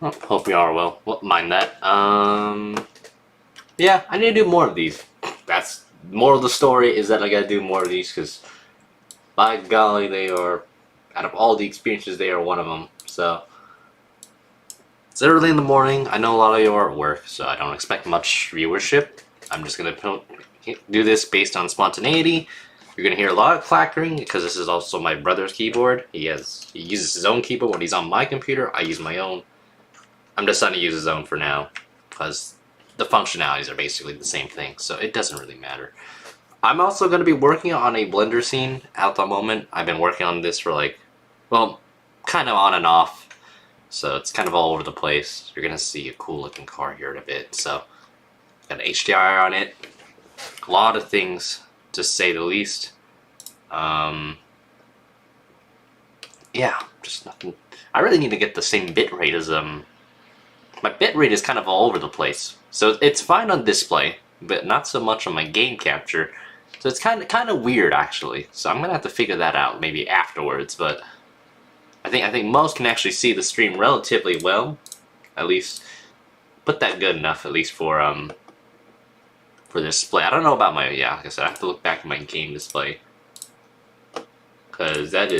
Well, hope you are well. Won't mind that. Yeah, I need to do more of these. That's more of the story is that I gotta do more of these because, by golly, they are out of all the experiences, they are one of them. So it's early in the morning. I know a lot of you are at work, so I don't expect much viewership. I'm just gonna do this based on spontaneity. You're gonna hear a lot of clackering because this is also my brother's keyboard. He uses his own keyboard when he's on my computer. I use my own. I'm deciding to use his own for now because the functionalities are basically the same thing, so it doesn't really matter. I'm also going to be working on a Blender scene at the moment. I've been working on this for like, well, kind of on and off, so it's kind of all over the place. You're going to see a cool looking car here in a bit. So got an HDR on it, a lot of things to say the least. Yeah, just nothing. I really need to get the same bitrate as my bitrate is kind of all over the place, so it's fine on display, but not so much on my game capture. So it's kind of weird actually. So I'm gonna have to figure that out maybe afterwards. But I think most can actually see the stream relatively well, at least put that good enough at least for display. I don't know about my like I said, I have to look back at my game display because that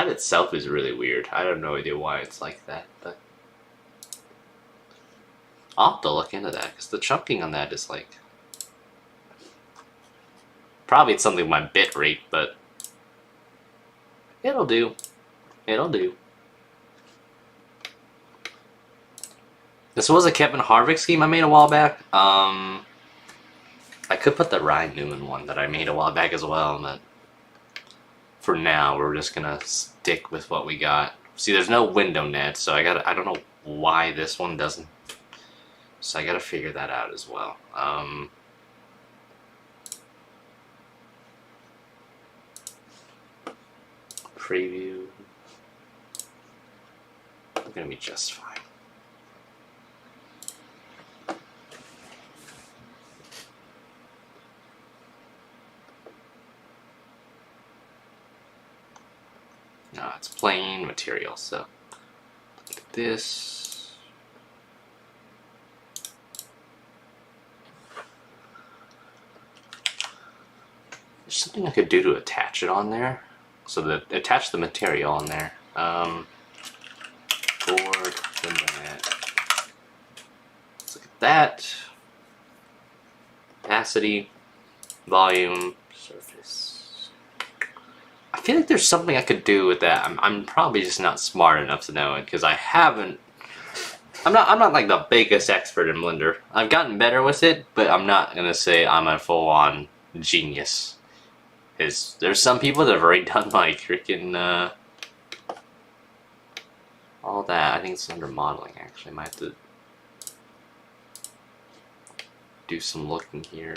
itself is really weird. I have no idea why it's like that, but I'll have to look into that because the chunking on that is like probably it's something with my bit rate, but it'll do. It'll do. This was a Kevin Harvick scheme I made a while back. I could put the Ryan Newman one that I made a while back as well, but for now, we're just gonna stick with what we got. See, there's no window net, so I don't know why this one doesn't. So I gotta figure that out as well. Preview. We're gonna be just fine. No, it's plain material, so look at this. There's something I could do to attach it on there. So that attach the material on there. Board, window net. Let's look at that. Opacity, volume, surface. I feel like there's something I could do with that. I'm probably just not smart enough to know it because I haven't. I'm not like the biggest expert in Blender. I've gotten better with it, but I'm not gonna say I'm a full-on genius. Because there's some people that have already done like freaking all that. I think it's under modeling actually. I might have to do some looking here.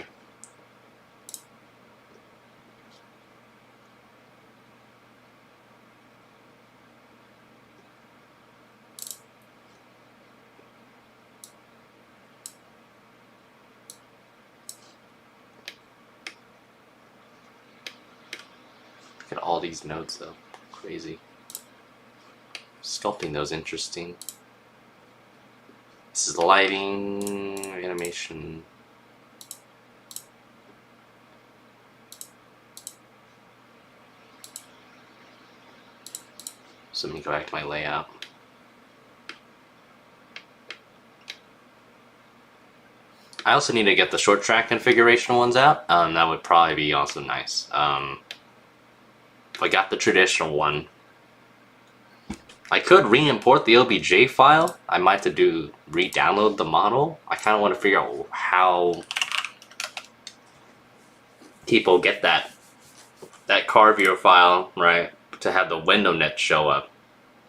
Look at all these nodes though. Crazy. Sculpting those interesting. This is the lighting, animation. So let me go back to my layout. I also need to get the short track configuration ones out. That would probably be also nice. If I got the traditional one, I could re-import the OBJ file. I might have to re-download the model. I kind of want to figure out how people get that car viewer file, right, to have the window net show up,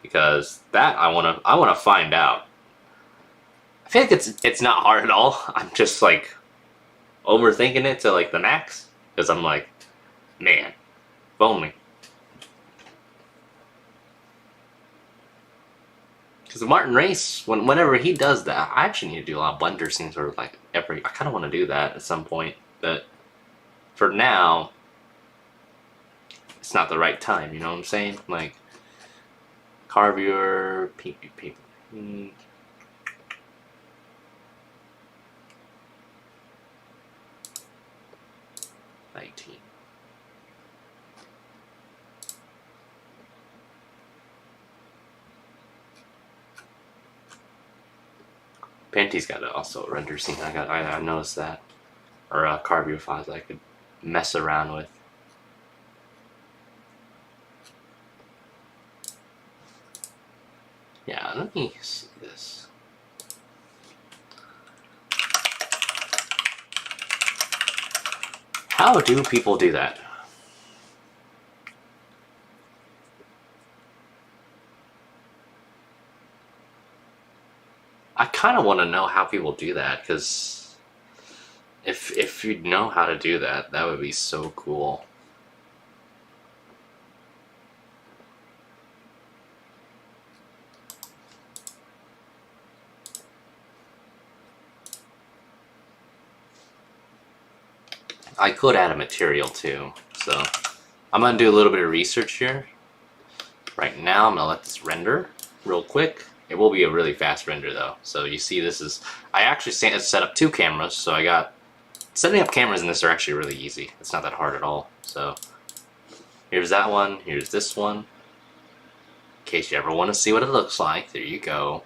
because that I want to find out. I feel like it's not hard at all. I'm just like overthinking it to like the max because I'm like, man, if only. Because Martin Race, whenever he does that, I actually need to do a lot of Blender scenes or like I kind of want to do that at some point, but for now, it's not the right time. You know what I'm saying? Like, carve your paper. 19. Panty's got also render scene. I noticed that, or carve view files I could mess around with. Yeah, let me see this. How do people do that? I kind of want to know how people do that, because if you know how to do that, that would be so cool. I could add a material too, so I'm gonna do a little bit of research here. Right now, I'm gonna let this render real quick. It will be a really fast render though. So you see this is, I actually set up 2 cameras, so I got, setting up cameras in this are actually really easy. It's not that hard at all. So here's that one, here's this one. In case you ever want to see what it looks like, there you go.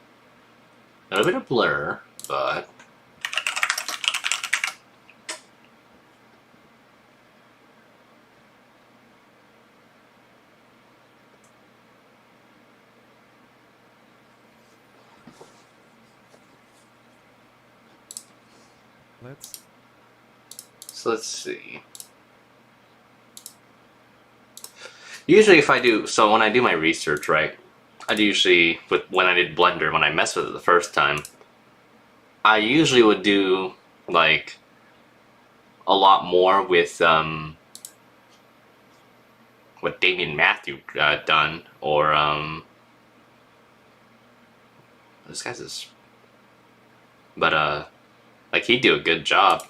A little bit of blur, but let's see. Usually if I do, so when I do my research, right, I'd usually, when I did Blender, when I messed with it the first time, I usually would do, like, a lot more with, what Damien Matthew done, or, this guy's just, but, like, he'd do a good job.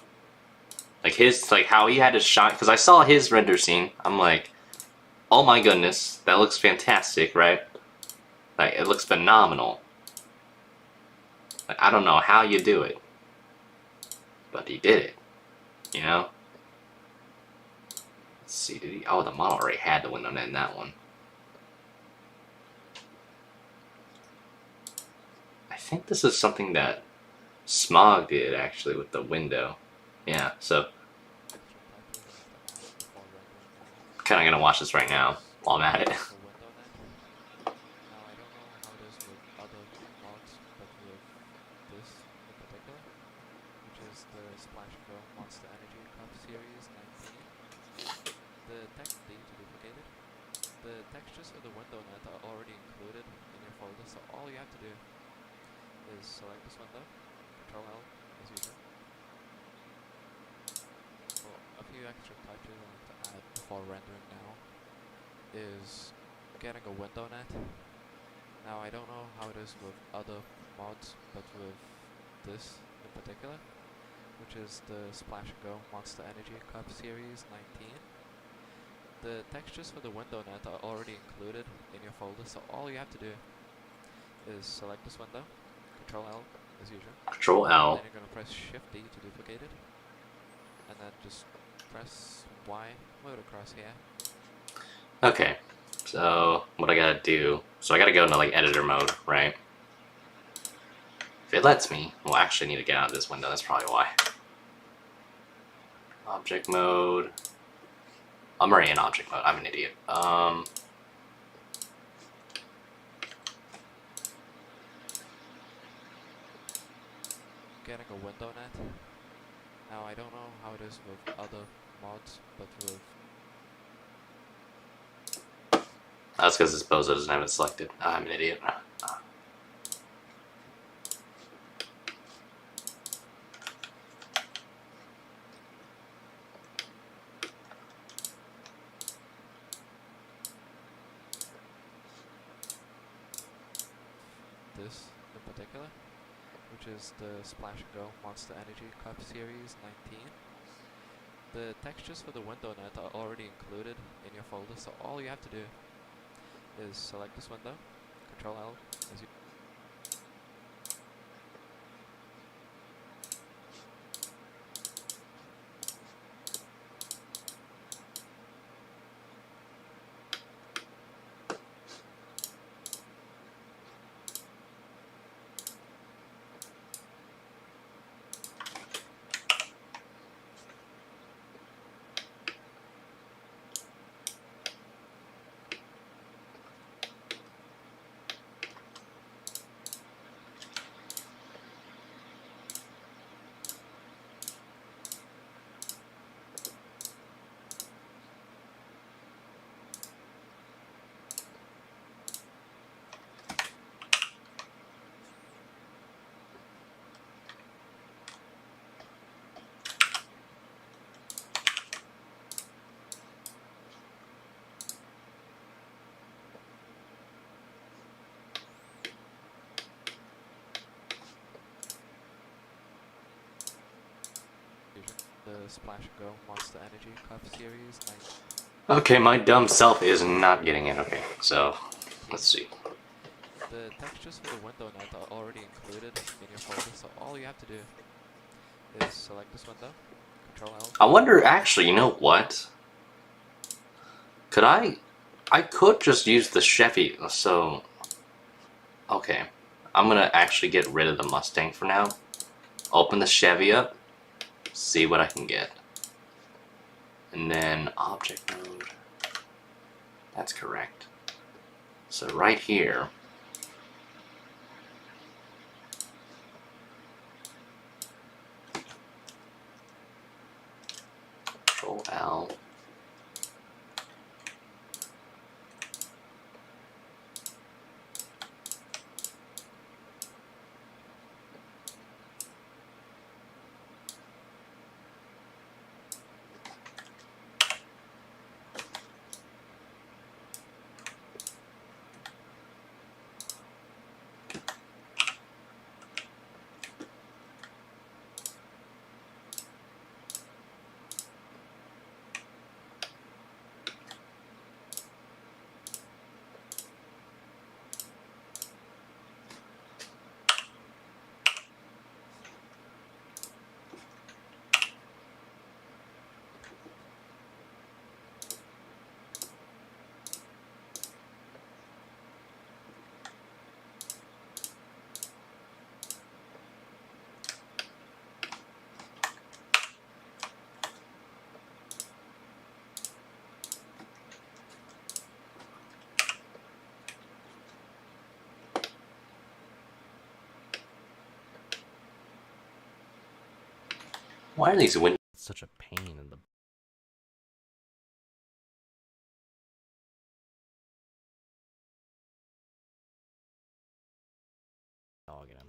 Like, like, how he had to shine, because I saw his render scene, I'm like, oh my goodness, that looks fantastic, right? Like, it looks phenomenal. Like, I don't know how you do it, but he did it, you know? Let's see, did he? Oh, the model already had the window net in that one. I think this is something that Smog did, actually, with the window. Yeah, so kind of gonna watch this right now while I'm at it. Now I don't know how it is with other mods, but with this in particular, which is the Splash and Go Monster Energy Cup Series 19, the text D to duplicate it. The textures of the window net are already included in your folder, so all you have to do is select this window, Ctrl L as usual. Well, a few extra touches I need to add before rendering now is getting a window net. Now I don't know how it is with other mods, but with this in particular, which is the Splash and Go Monster Energy Cup Series 19, the textures for the window net are already included in your folder, so all you have to do is select this window, Ctrl L as usual. Ctrl L. Then you're going to press Shift D to duplicate it, and then just press Y, move it across here. Okay, so what I gotta do, so I gotta go into like editor mode, right? If it lets me, well, I actually need to get out of this window, that's probably why. Object mode. I'm already in object mode, I'm an idiot. Getting a window net. Now I don't know how it is with other mods, but with That's because this Bozo doesn't have it selected. I'm an idiot. this in particular, which is the Splash and Go Monster Energy Cup Series 19, The textures for the window net are already included in your folder, so all you have to do is select this window, Ctrl L, as you the Splash and Go Monster Energy Cup series. Okay, my dumb self is not getting it. Okay, so let's see. The textures for the window net are already included in your folder, so all you have to do is select this window, Ctrl L. I wonder, actually, you know what? Could I could just use the Chevy, so... Okay, I'm gonna actually get rid of the Mustang for now. Open the Chevy up, see what I can get. And then object mode. That's correct. So right here, Ctrl L. Why are these windows such a pain in the... dog in 'em?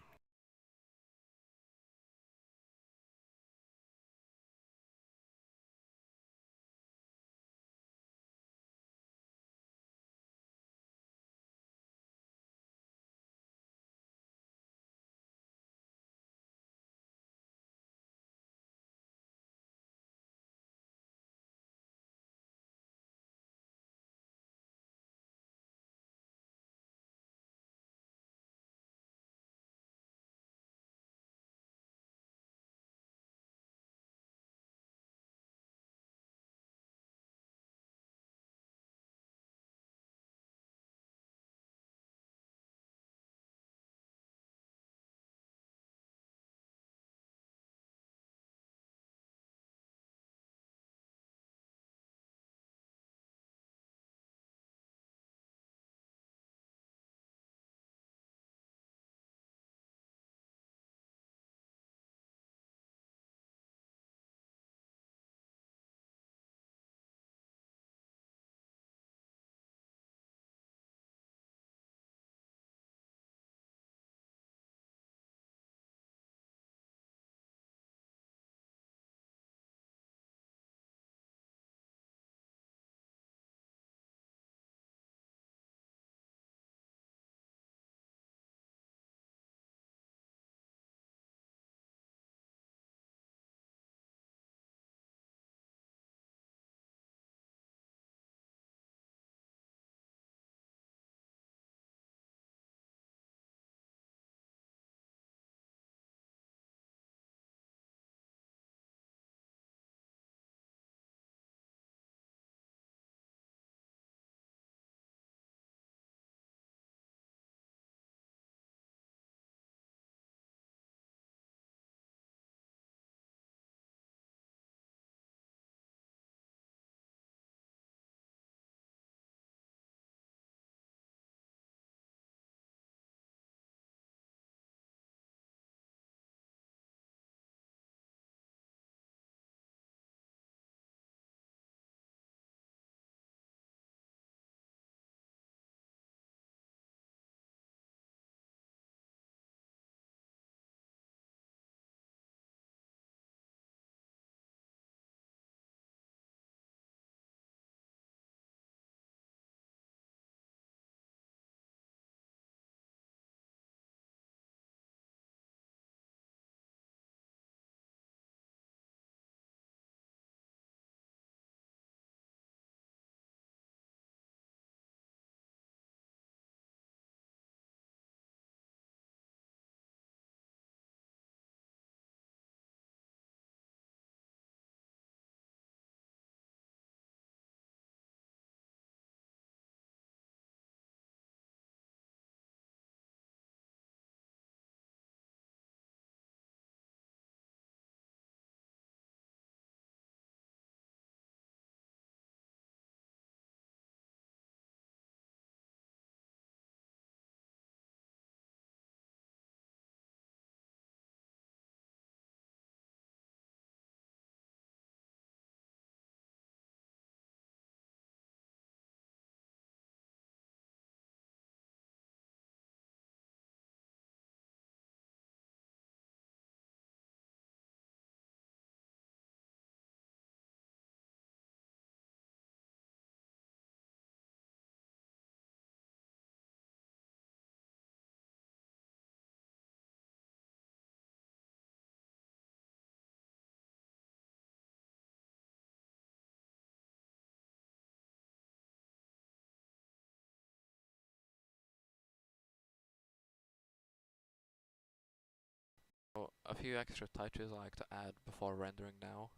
So a few extra touches I like to add before rendering now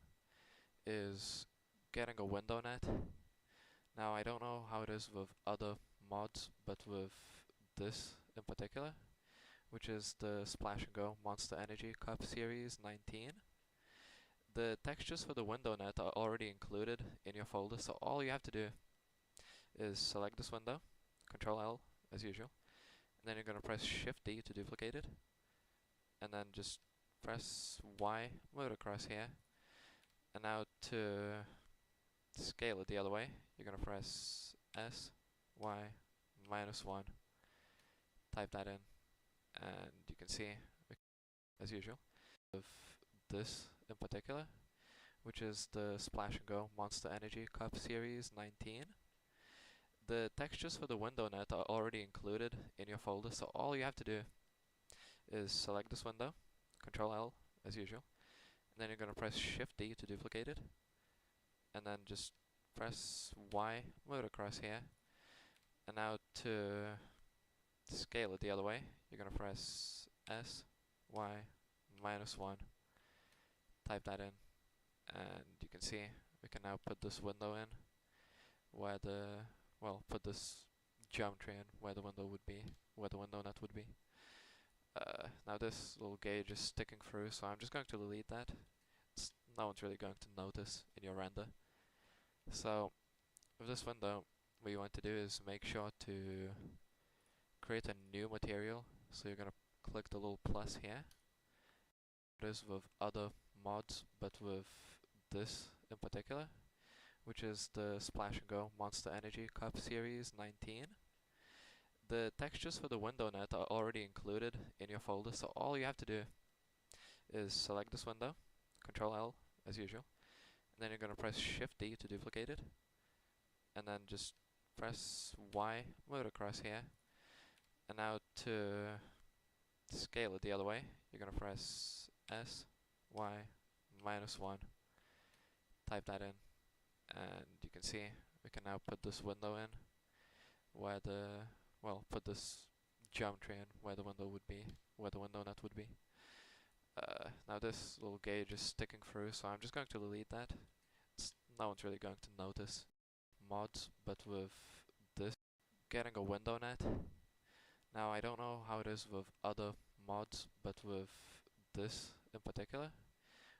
is getting a window net. Now I don't know how it is with other mods, but with this in particular, which is the Splash and Go Monster Energy Cup Series 19. The textures for the window net are already included in your folder, so all you have to do is select this window, Ctrl L as usual, and then you're going to press Shift D to duplicate it, and then just press Y, move it across here, and now to scale it the other way, you're going to press S, Y, -1, type that in, and you can see, as usual, of this in particular, which is the Splash and Go Monster Energy Cup Series 19. The textures for the window net are already included in your folder, so all you have to do is select this window, Ctrl L as usual, and then you're going to press Shift D to duplicate it, and then just press Y, move it across here, and now to scale it the other way, you're going to press S, Y, -1, type that in, and you can see we can now put this window in where put this geometry in where the window would be, where the window net would be. Now this little gauge is sticking through, so I'm just going to delete that. No one's really going to notice in your render. So with this window, what you want to do is make sure to create a new material. So you're going to click the little plus here. It is with other mods, but with this in particular, which is the Splash and Go Monster Energy Cup Series 19. The textures for the window net are already included in your folder, so all you have to do is select this window, Ctrl L as usual, and then you're going to press Shift D to duplicate it, and then just press Y, move it across here, and now to scale it the other way, you're going to press S, Y, -1, type that in, and you can see we can now put this window in where put this geometry in where the window would be, where the window net would be. Now this little gauge is sticking through, so I'm just going to delete that. No one's really going to notice. Mods, but with this, getting a window net. Now I don't know how it is with other mods, but with this in particular,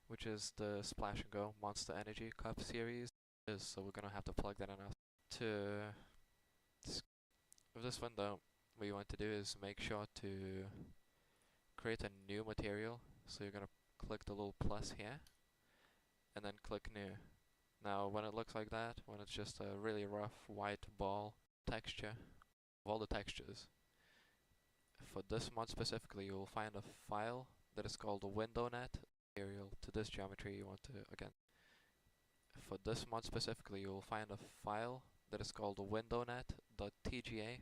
which is the Splash and Go Monster Energy Cup Series, so we're gonna have to plug that in now. With this window, what you want to do is make sure to create a new material. So you're going to click the little plus here, and then click new. Now when it looks like that, when it's just a really rough white ball texture, of all the textures, for this mod specifically, you will find a file that is called a window net material. To this geometry you want to, again, for this mod specifically, you will find a file that is called a windownet.tga.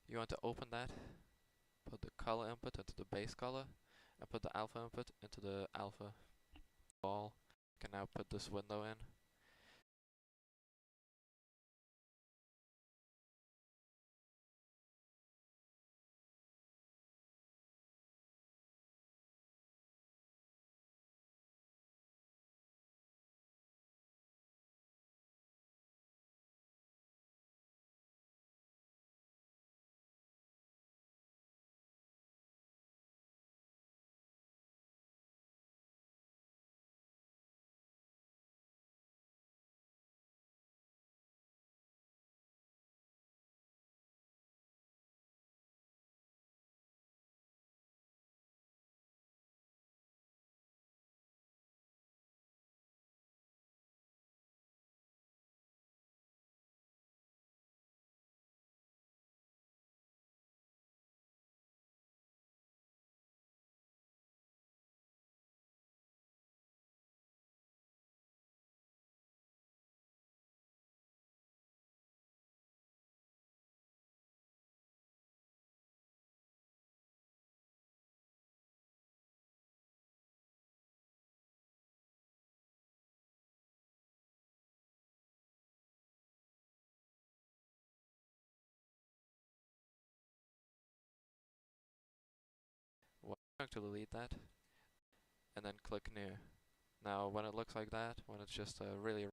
You want to open that, put the color input into the base color, and put the alpha input into the alpha ball. You can now put this window in. going to delete that and then click new. Now when it looks like that, when it's just a really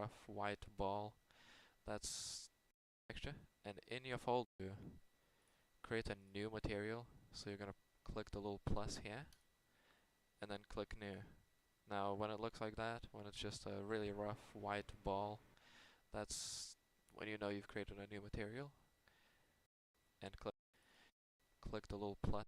rough white ball. That's texture. And in your folder, create a new material. So you're gonna click the little plus here, and then click new. Now when it looks like that, when it's just a really rough white ball, that's when you know you've created a new material. And click the little plus.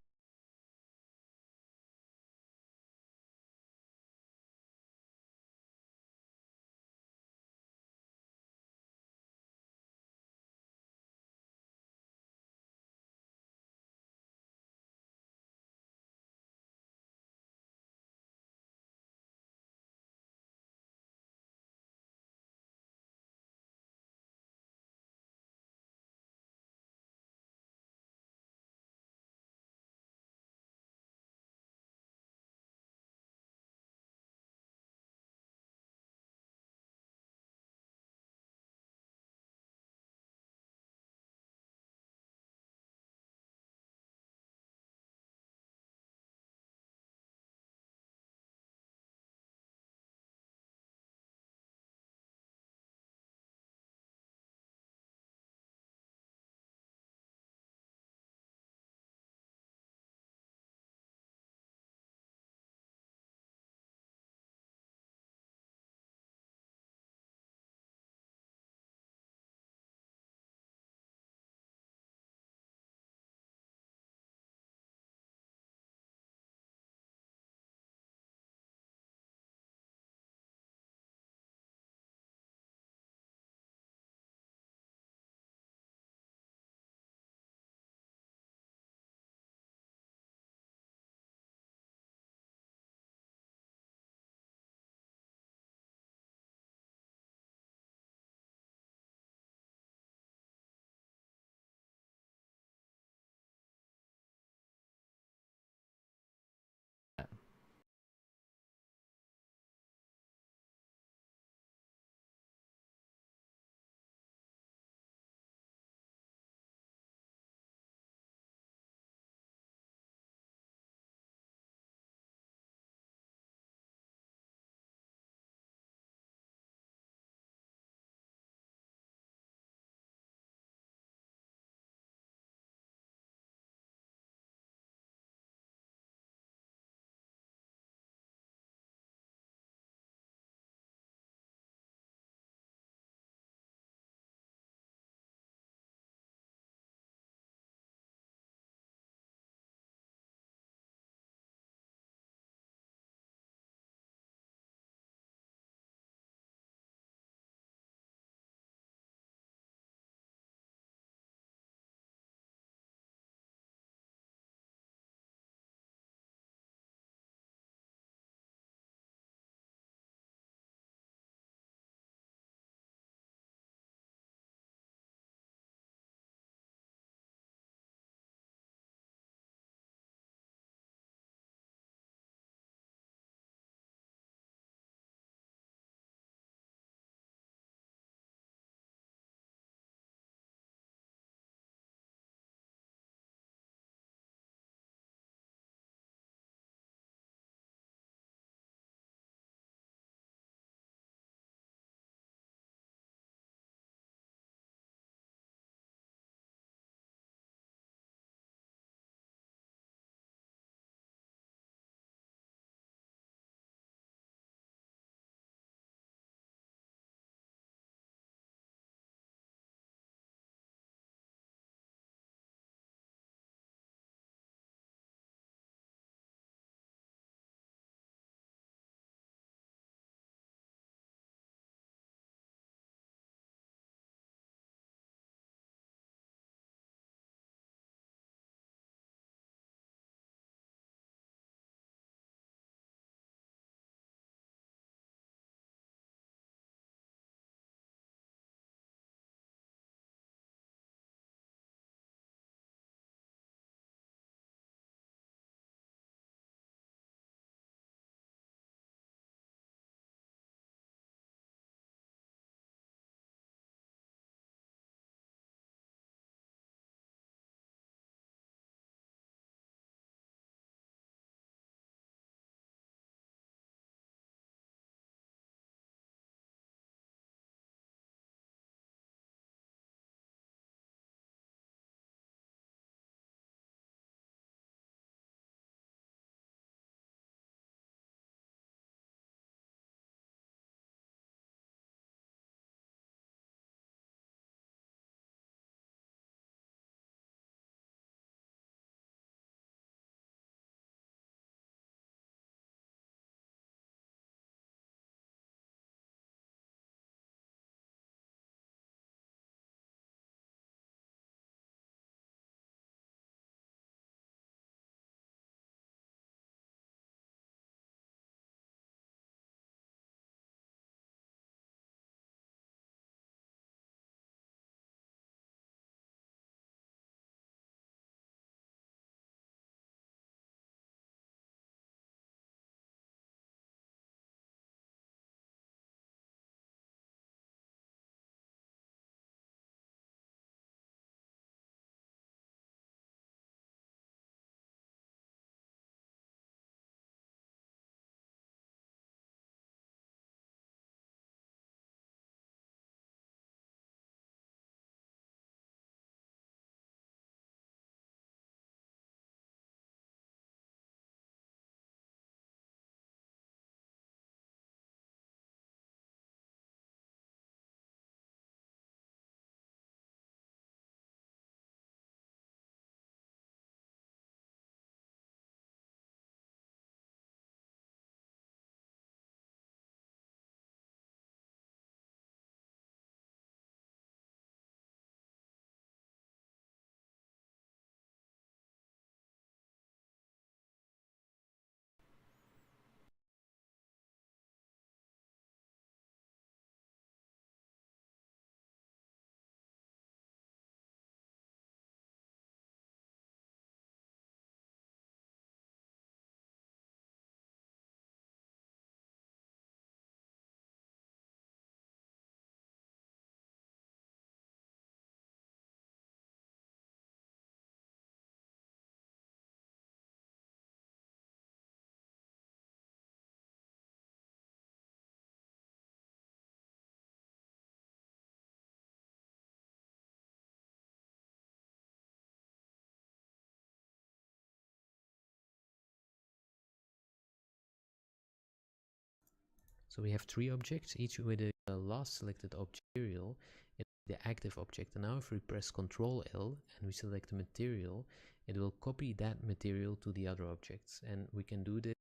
So we have 3 objects, each with a last selected object material in the active object. And now if we press Ctrl L and we select the material, it will copy that material to the other objects. And we can do this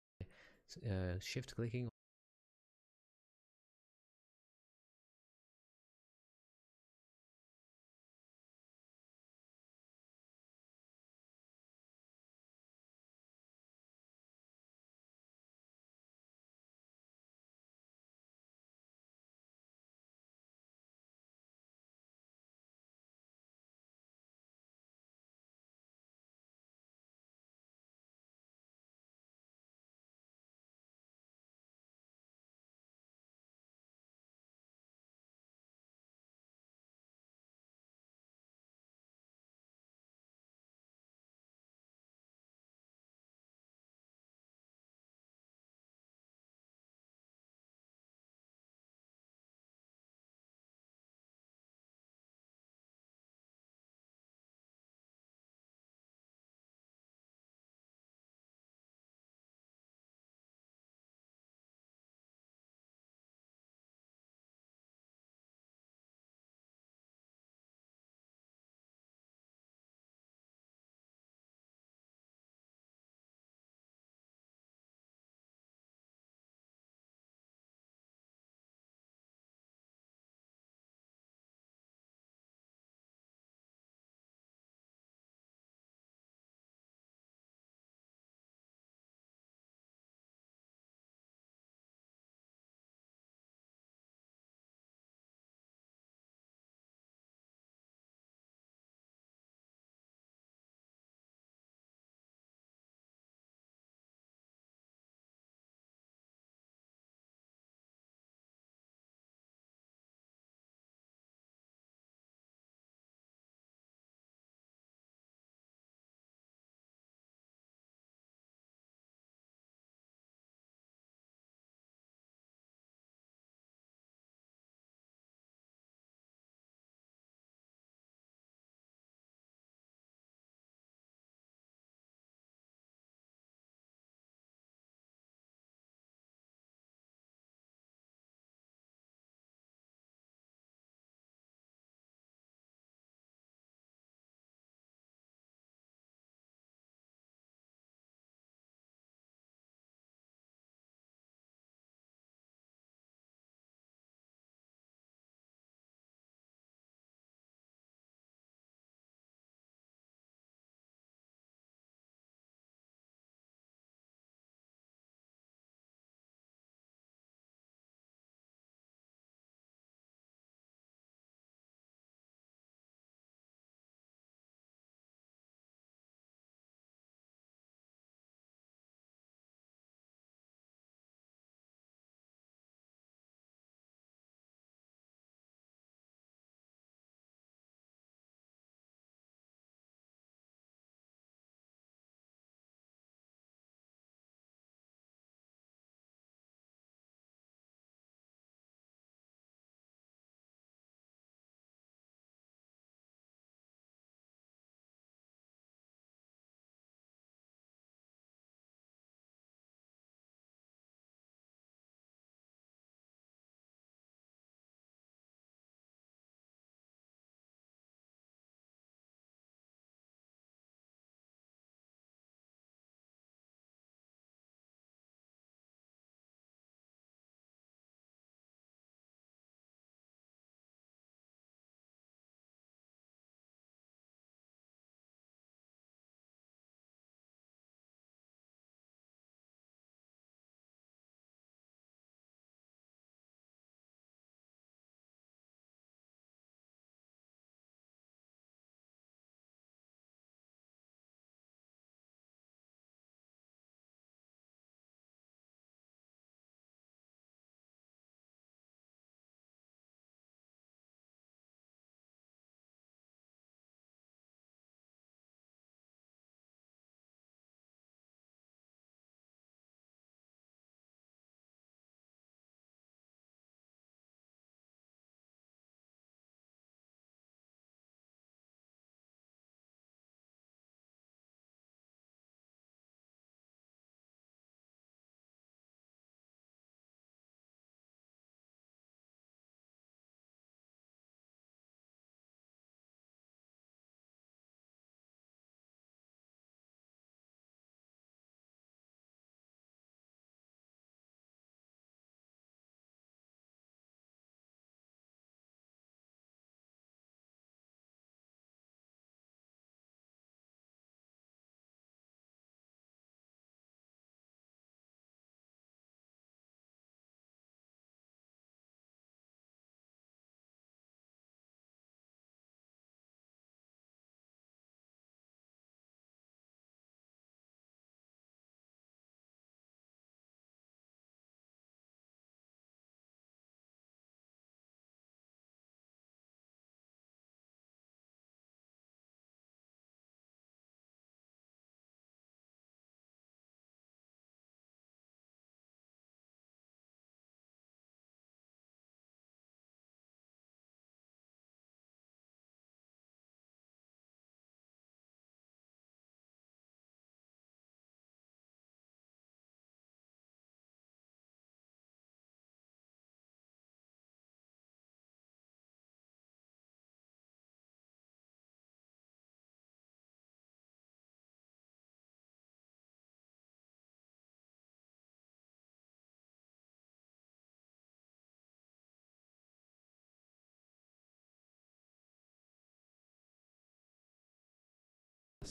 by shift clicking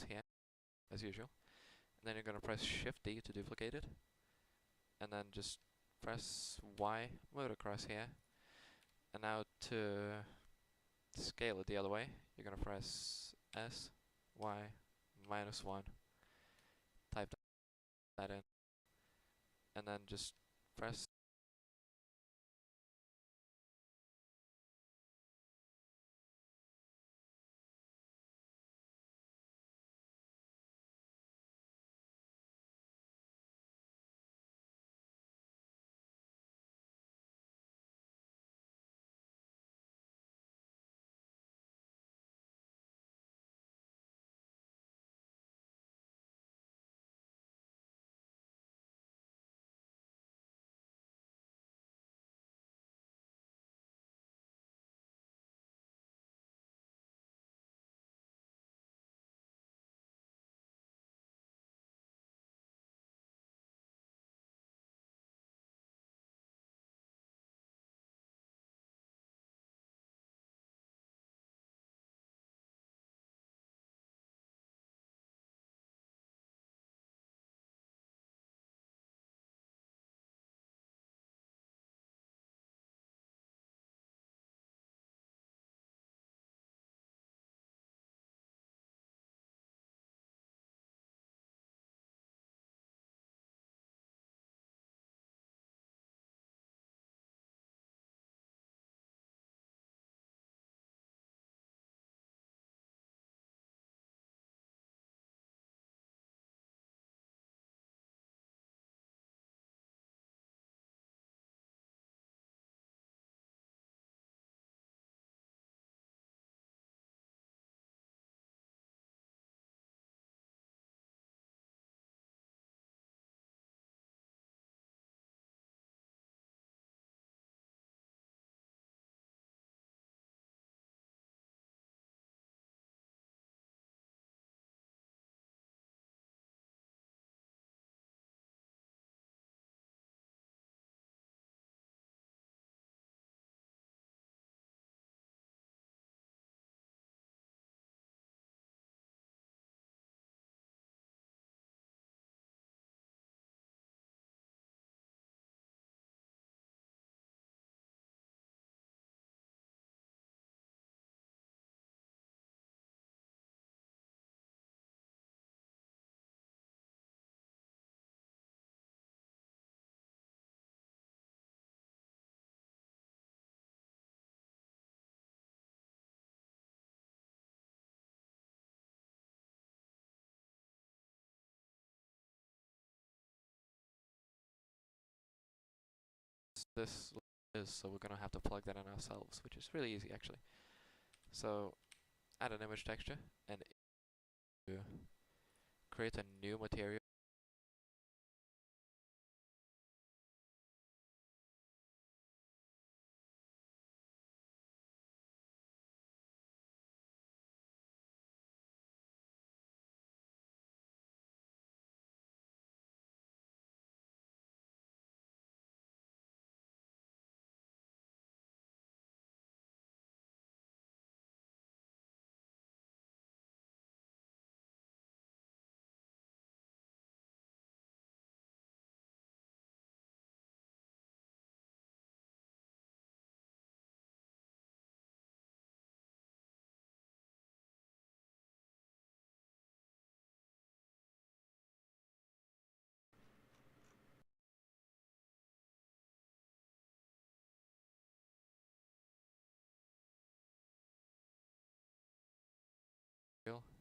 here, as usual. And then you're going to press Shift D to duplicate it. And then just press Y, move it across here. And now to scale it the other way, you're going to press S, Y, -1. Type that in. And then just press this is, so we're gonna have to plug that in ourselves, which is really easy actually. So add an image texture and create a new material.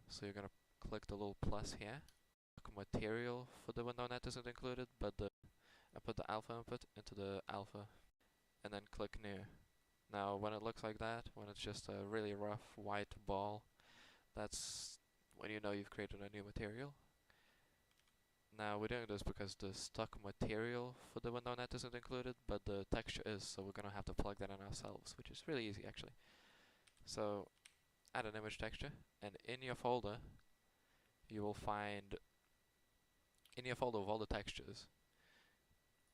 So you're gonna click the little plus here. Material for the window net isn't included, but I put the alpha input into the alpha, and then click new. Now when it looks like that, when it's just a really rough white ball, that's when you know you've created a new material. Now we're doing this because the stock material for the window net isn't included, but the texture is, so we're gonna have to plug that in ourselves, which is really easy actually. So add an image texture, and in your folder you will find, in your folder of all the textures,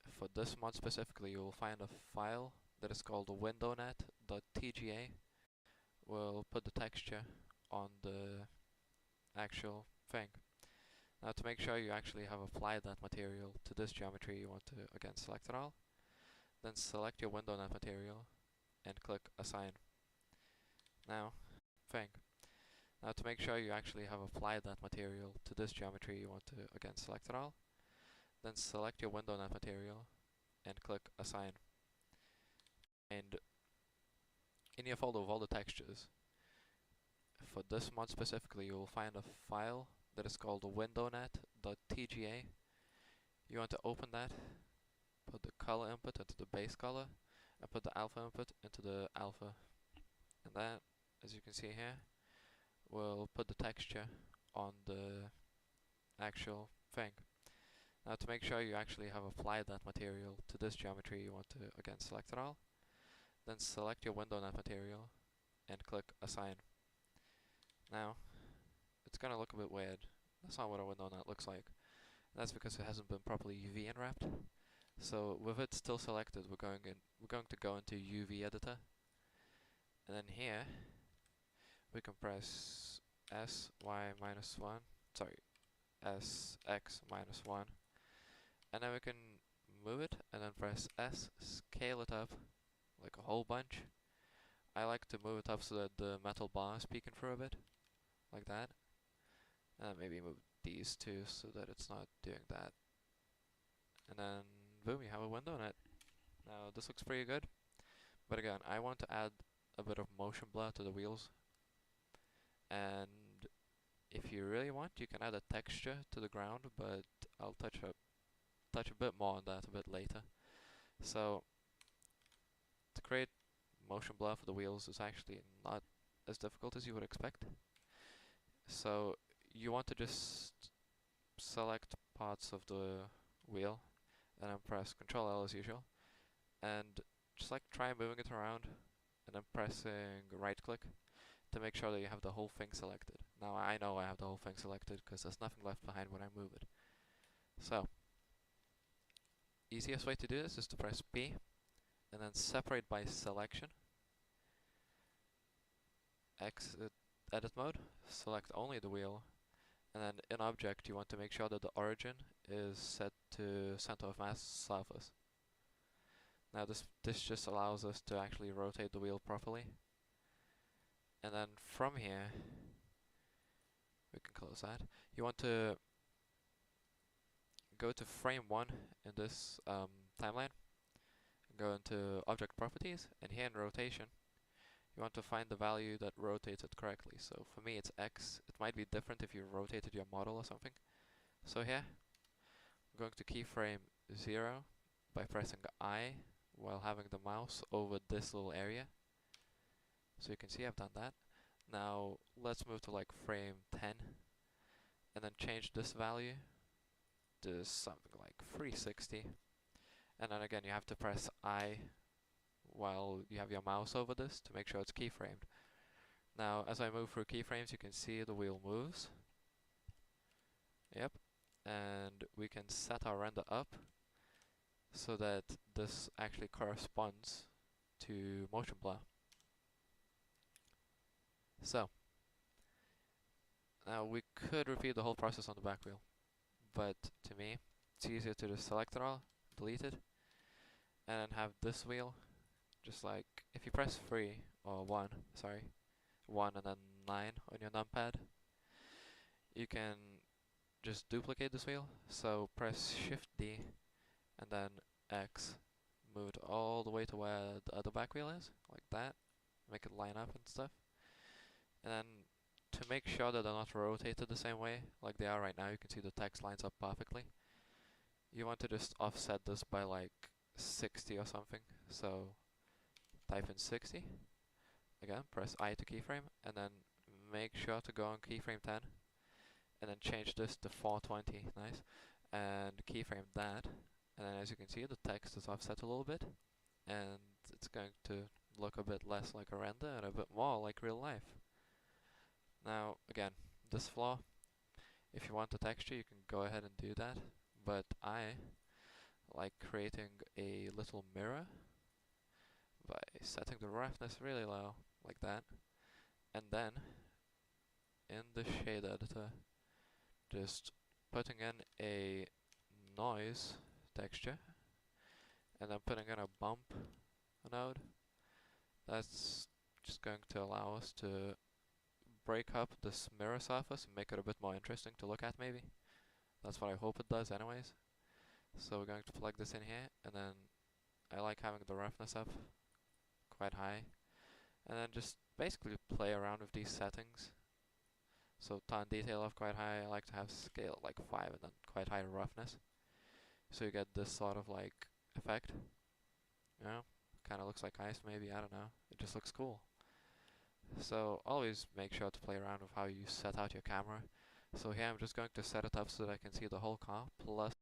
for this mod specifically, you will find a file that is called windownet.tga. We'll put the texture on the actual thing. Now to make sure you actually have applied that material to this geometry, you want to again select it all, then select your window net material and click Assign. Now, thing. Now to make sure you actually have applied that material to this geometry, you want to again select it all, then select your window net material and click Assign. And in your folder of all the textures, for this mod specifically, you will find a file that is called windownet.tga. You want to open that, put the color input into the base color, and put the alpha input into the alpha. And that, as you can see here, will put the texture on the actual thing. Now to make sure you actually have applied that material to this geometry, you want to again select it all, then select your window net material and click Assign. Now, it's gonna look a bit weird. That's not what a window net looks like. That's because it hasn't been properly UV unwrapped. So with it still selected, we're going to go into UV editor, and then here we can press S X minus 1, and then we can move it, and then press S, scale it up like a whole bunch. I like to move it up so that the metal bar is peeking through a bit, like that. And maybe move these two so that it's not doing that. And then boom, you have a window net. Now this looks pretty good, but again, I want to add a bit of motion blur to the wheels. And if you really want, you can add a texture to the ground, but I'll touch a bit more on that a bit later. So to create motion blur for the wheels is actually not as difficult as you would expect. So you want to just select parts of the wheel and then press Ctrl L as usual, and just like try moving it around and then pressing right click to make sure that you have the whole thing selected. Now I know I have the whole thing selected because there's nothing left behind when I move it. So easiest way to do this is to press P and then separate by selection, exit edit mode, select only the wheel, and then in object you want to make sure that the origin is set to center of mass surface. Now this just allows us to actually rotate the wheel properly. And then from here, we can close that. You want to go to frame 1 in this timeline, go into object properties, and here in rotation, you want to find the value that rotates it correctly. So for me it's X. It might be different if you rotated your model or something. So here, I'm going to keyframe 0 by pressing I while having the mouse over this little area. So you can see I've done that. Now let's move to like frame 10 and then change this value to something like 360. And then again you have to press I while you have your mouse over this to make sure it's keyframed. Now as I move through keyframes you can see the wheel moves. Yep. And we can set our render up so that this actually corresponds to motion blur. So now we could repeat the whole process on the back wheel, but to me it's easier to just select it all, delete it, and then have this wheel just like if you press 3 or 1 and then 9 on your numpad, you can just duplicate this wheel. So press Shift D and then X, move it all the way to where the other back wheel is, like that, make it line up and stuff. And then to make sure that they're not rotated the same way like they are right now, you can see the text lines up perfectly. You want to just offset this by like 60 or something. So type in 60, again press I to keyframe, and then make sure to go on keyframe 10 and then change this to 420, nice, and keyframe that, and then as you can see the text is offset a little bit and it's going to look a bit less like a render and a bit more like real life. Now again, this flaw, if you want the texture you can go ahead and do that, but I like creating a little mirror by setting the roughness really low, like that, and then in the shade editor just putting in a noise texture, and then putting in a bump node. That's just going to allow us to break up this mirror surface and make it a bit more interesting to look at, maybe. That's what I hope it does anyways. So we're going to plug this in here, and then I like having the roughness up quite high, and then just basically play around with these settings. So tone detail up quite high. I like to have scale like 5 and then quite high roughness, so you get this sort of like effect. You know, kind of looks like ice maybe, I don't know. It just looks cool. So always make sure to play around with how you set out your camera. So here I'm just going to set it up so that I can see the whole car, plus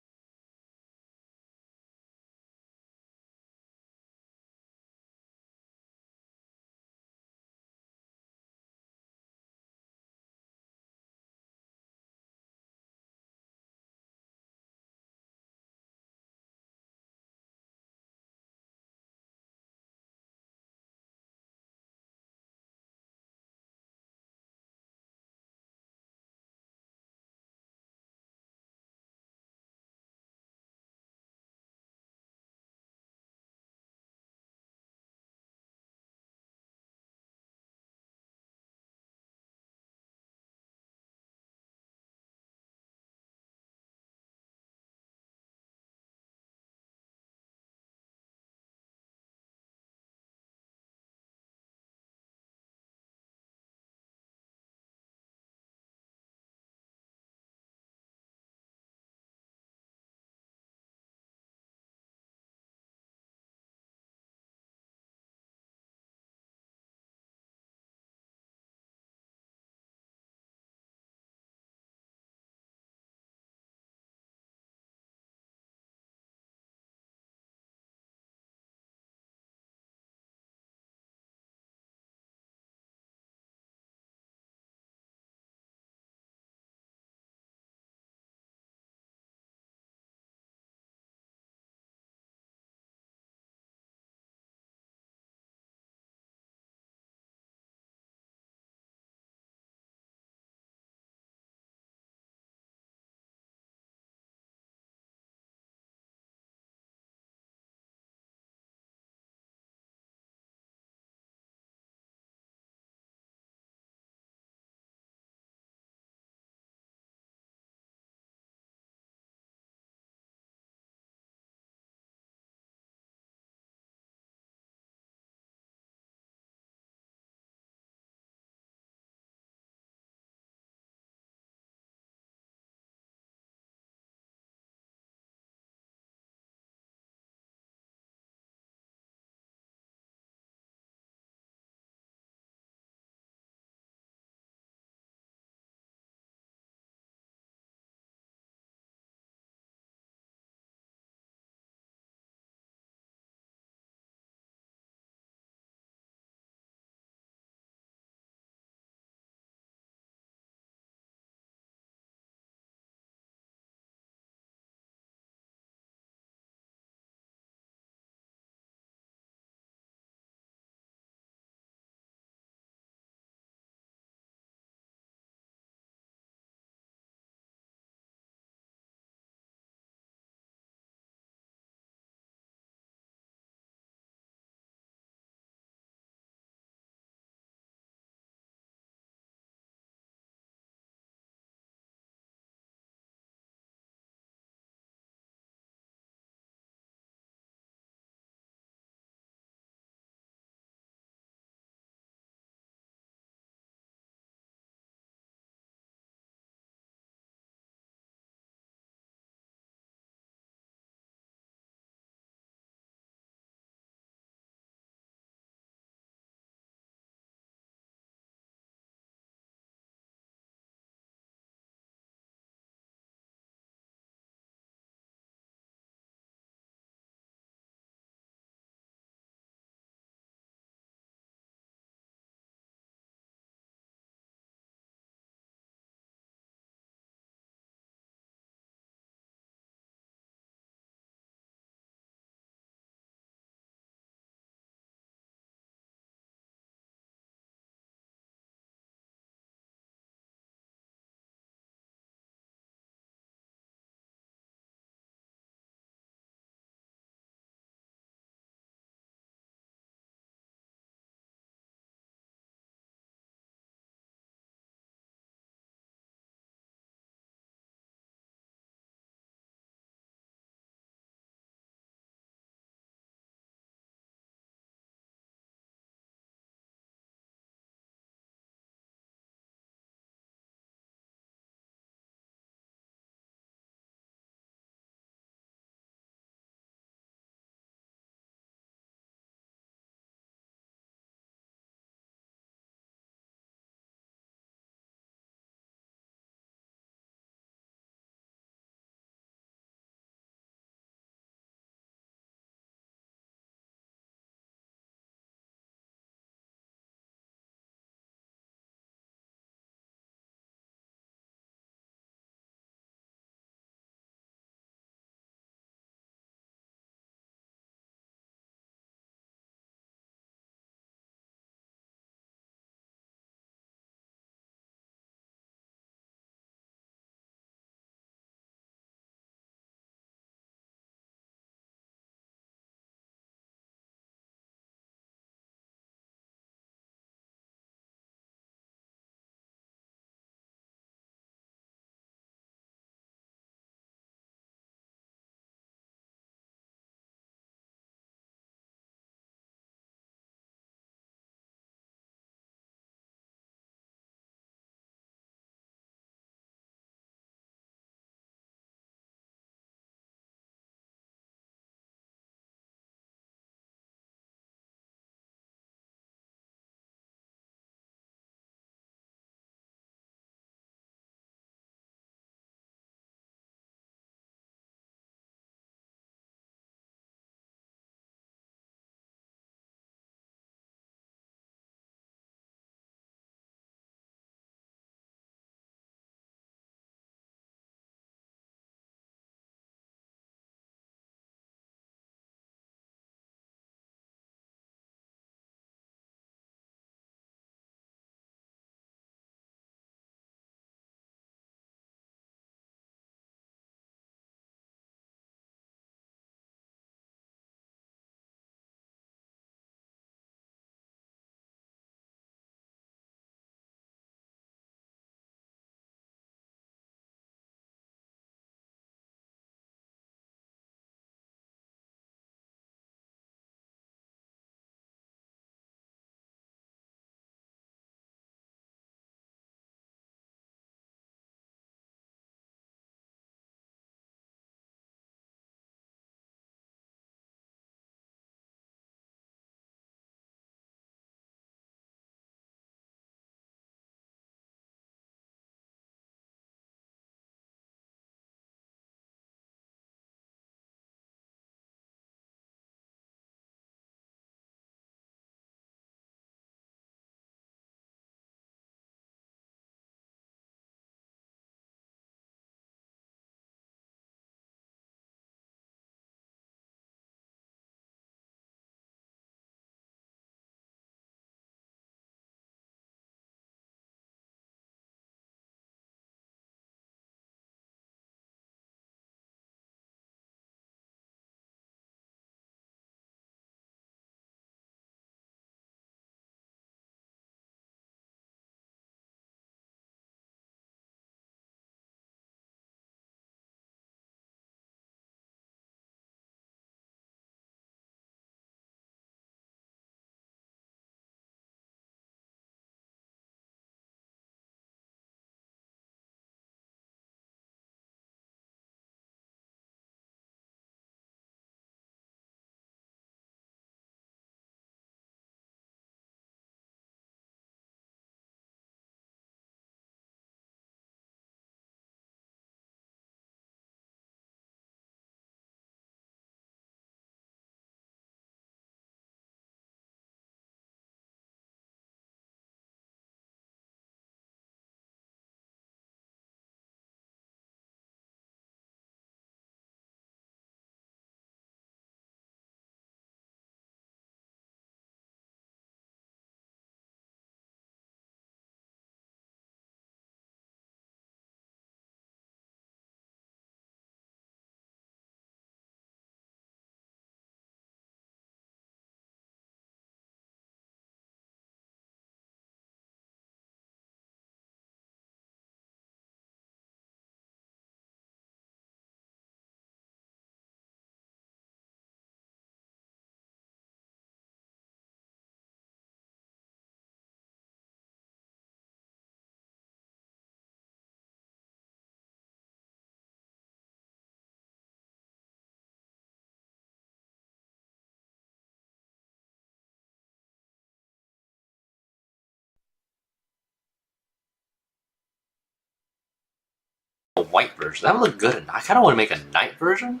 a white version. That would look good. I kind of want to make a night version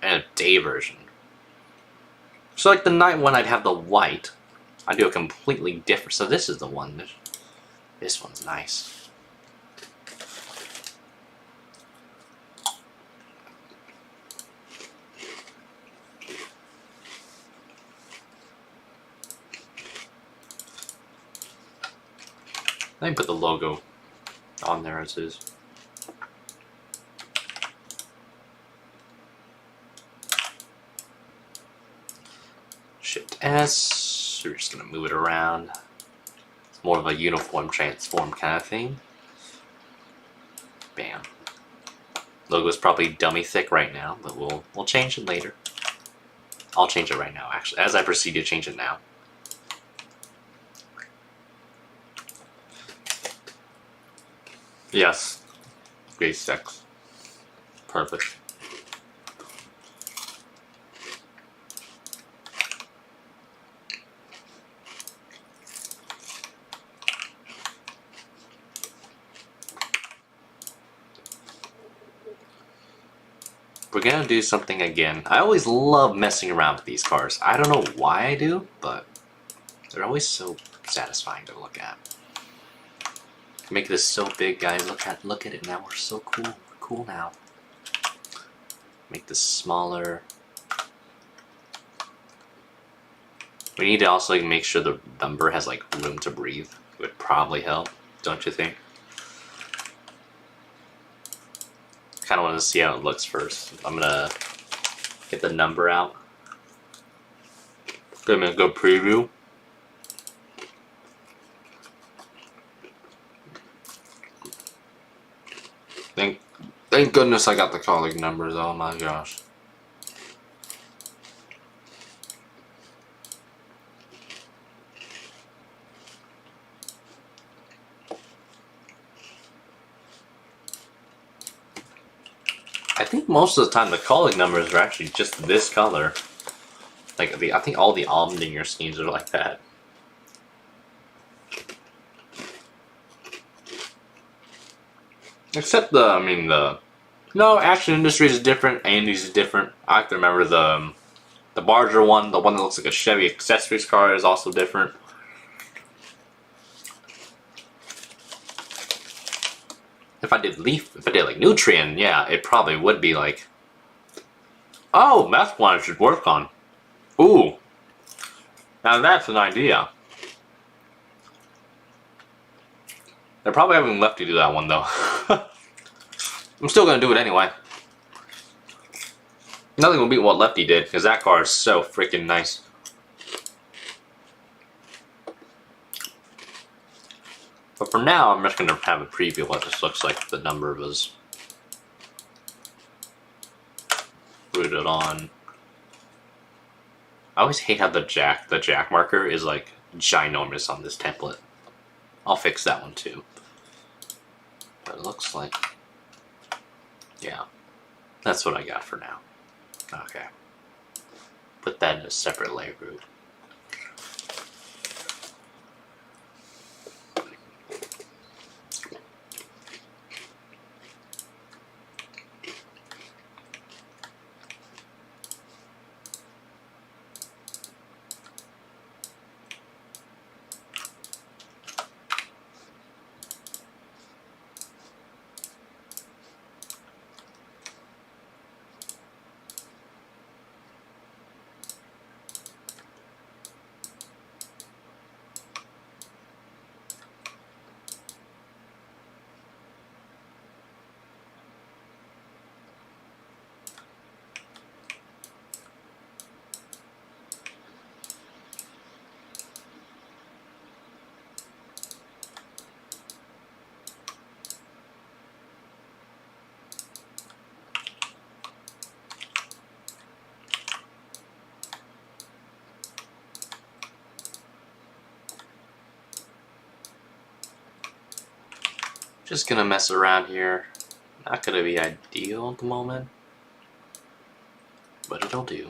and a day version. So like the night one, I'd have the white. I do a completely different. So this is the one. This one's nice. Let me put the logo on there as is. Shift S. We're just gonna move it around. It's more of a uniform transform kind of thing. Bam. Logo's probably dummy thick right now, but we'll change it later. I'll change it right now, actually, as I proceed to change it now. Yes. Grade 6. Perfect. We're gonna do something again. I always love messing around with these cars. I don't know why I do, but they're always so satisfying to look at. Make this so big, guys. Look at it now. We're so cool. We're cool now. Make this smaller. We need to also make sure the number has like room to breathe. It would probably help, don't you think? Kind of want to see how it looks first. I'm gonna get the number out. I'm gonna go preview. Thank goodness I got the colleague numbers. Oh my gosh. I think most of the time the colleague numbers are actually just this color. Like I think all the Omninger schemes are like that. Except no, Action Industries is different, Andy's is different. I have to remember the Barger one, the one that looks like a Chevy accessories car is also different. If I did like Nutrien, yeah, it probably would be like, oh, that's one I should work on. Ooh, now that's an idea. They're probably having Lefty do that one though. I'm still gonna do it anyway. Nothing will beat what Lefty did, because that car is so freaking nice. But for now, I'm just gonna have a preview of what this looks like if the number was rooted on. I always hate how the jack marker is like ginormous on this template. I'll fix that one too. But it looks like, yeah, that's what I got for now. Okay. Put that in a separate layer group. Just gonna mess around here. Not gonna be ideal at the moment, but it'll do.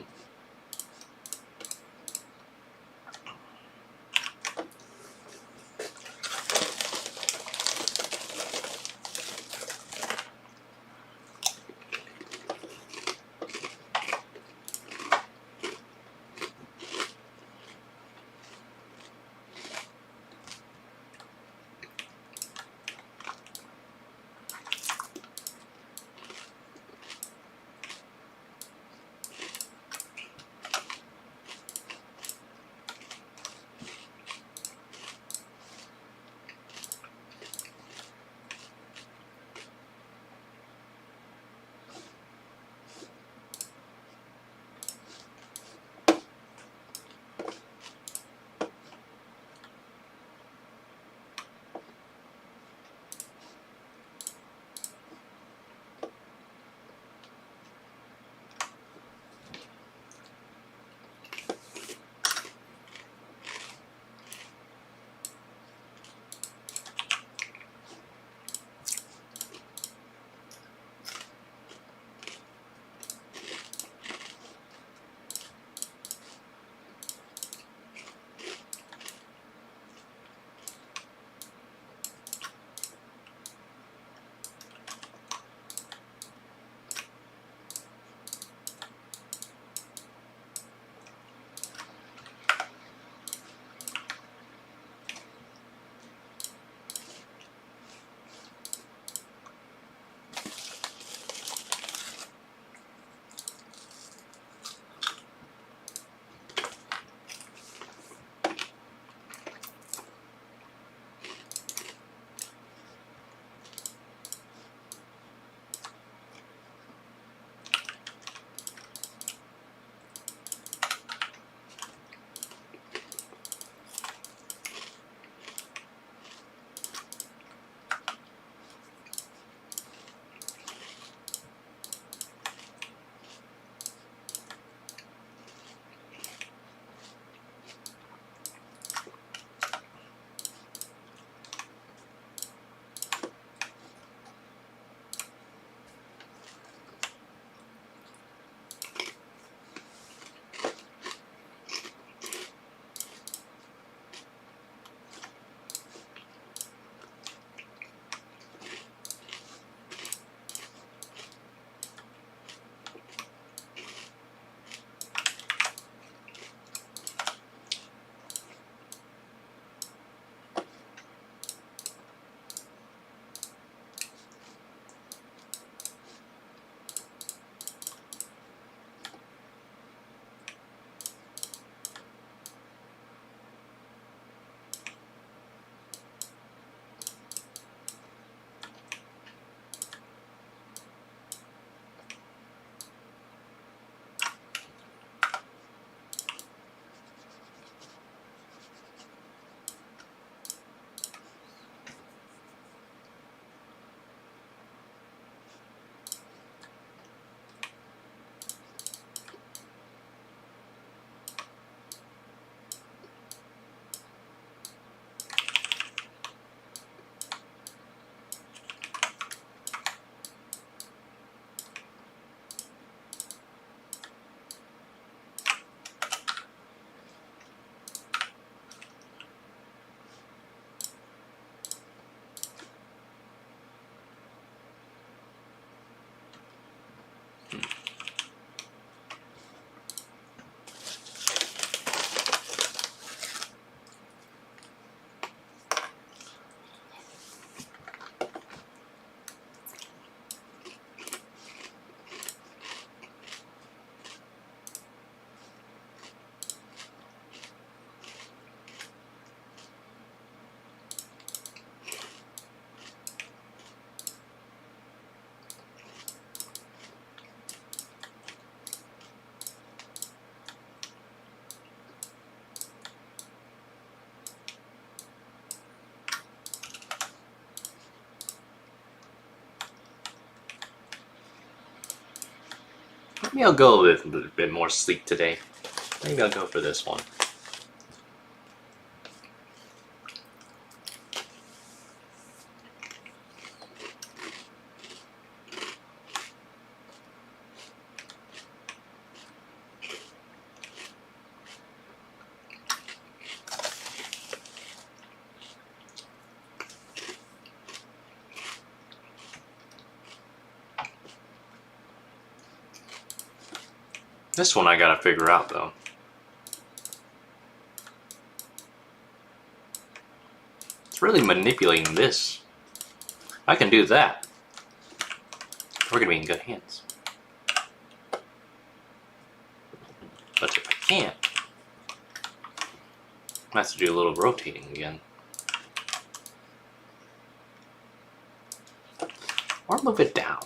Maybe I'll go with a little bit more sleek today. Maybe I'll go for this one. This one I gotta figure out though. It's really manipulating this. I can do that. We're gonna be in good hands. But if I can't, I have to do a little rotating again. Or move it down.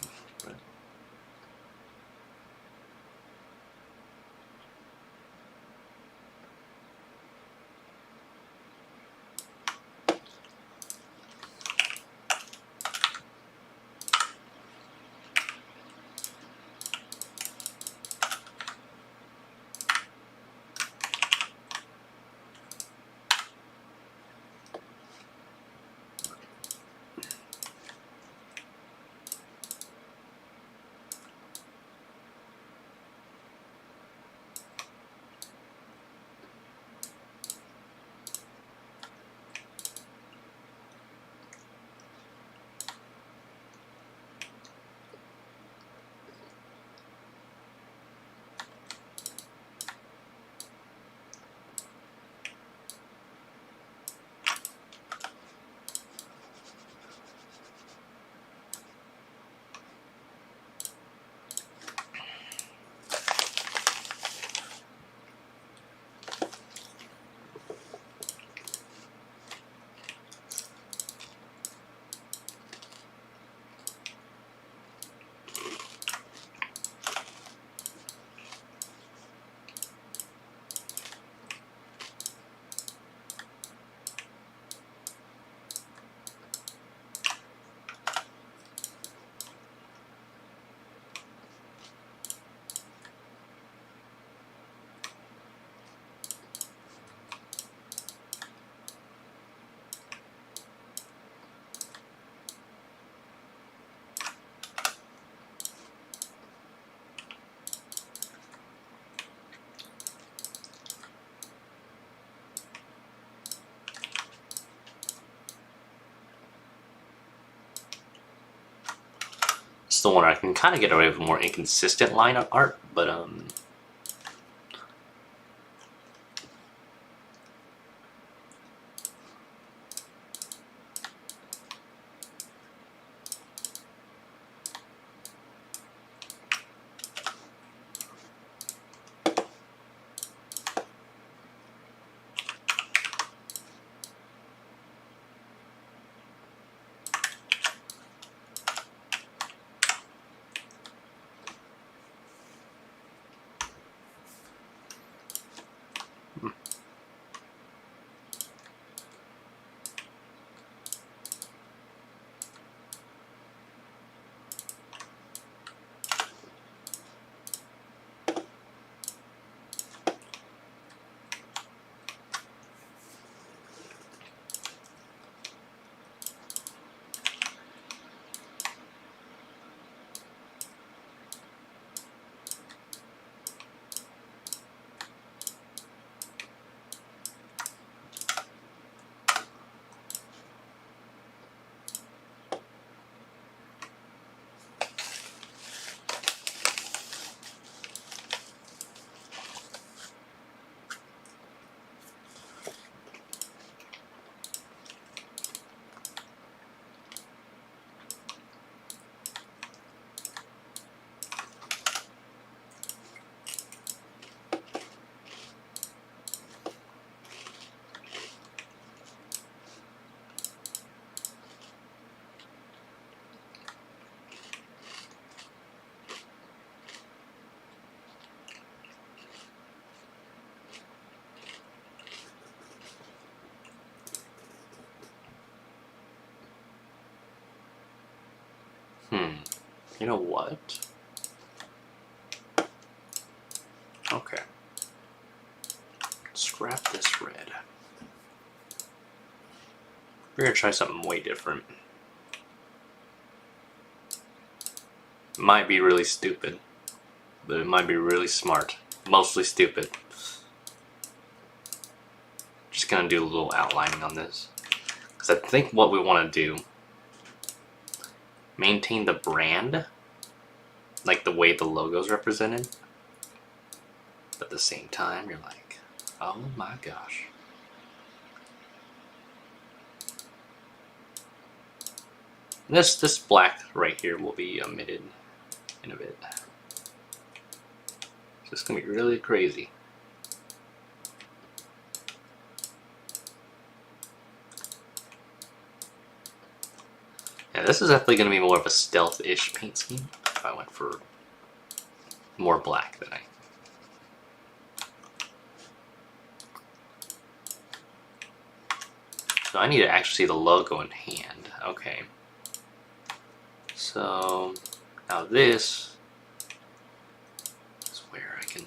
It's the one I can kind of get away with a more inconsistent line of art, but you know what? We're gonna try something way different. Might be really stupid, but it might be really smart. Mostly stupid. Just gonna do a little outlining on this. Because I think what we want to do, maintain the brand, like the way the logo's represented. But at the same time, you're like, oh my gosh. This black right here will be omitted in a bit. So it's gonna be really crazy. Yeah, this is definitely gonna be more of a stealth-ish paint scheme if I went for more black than I. So I need to actually see the logo in hand. Okay. So now this is where I can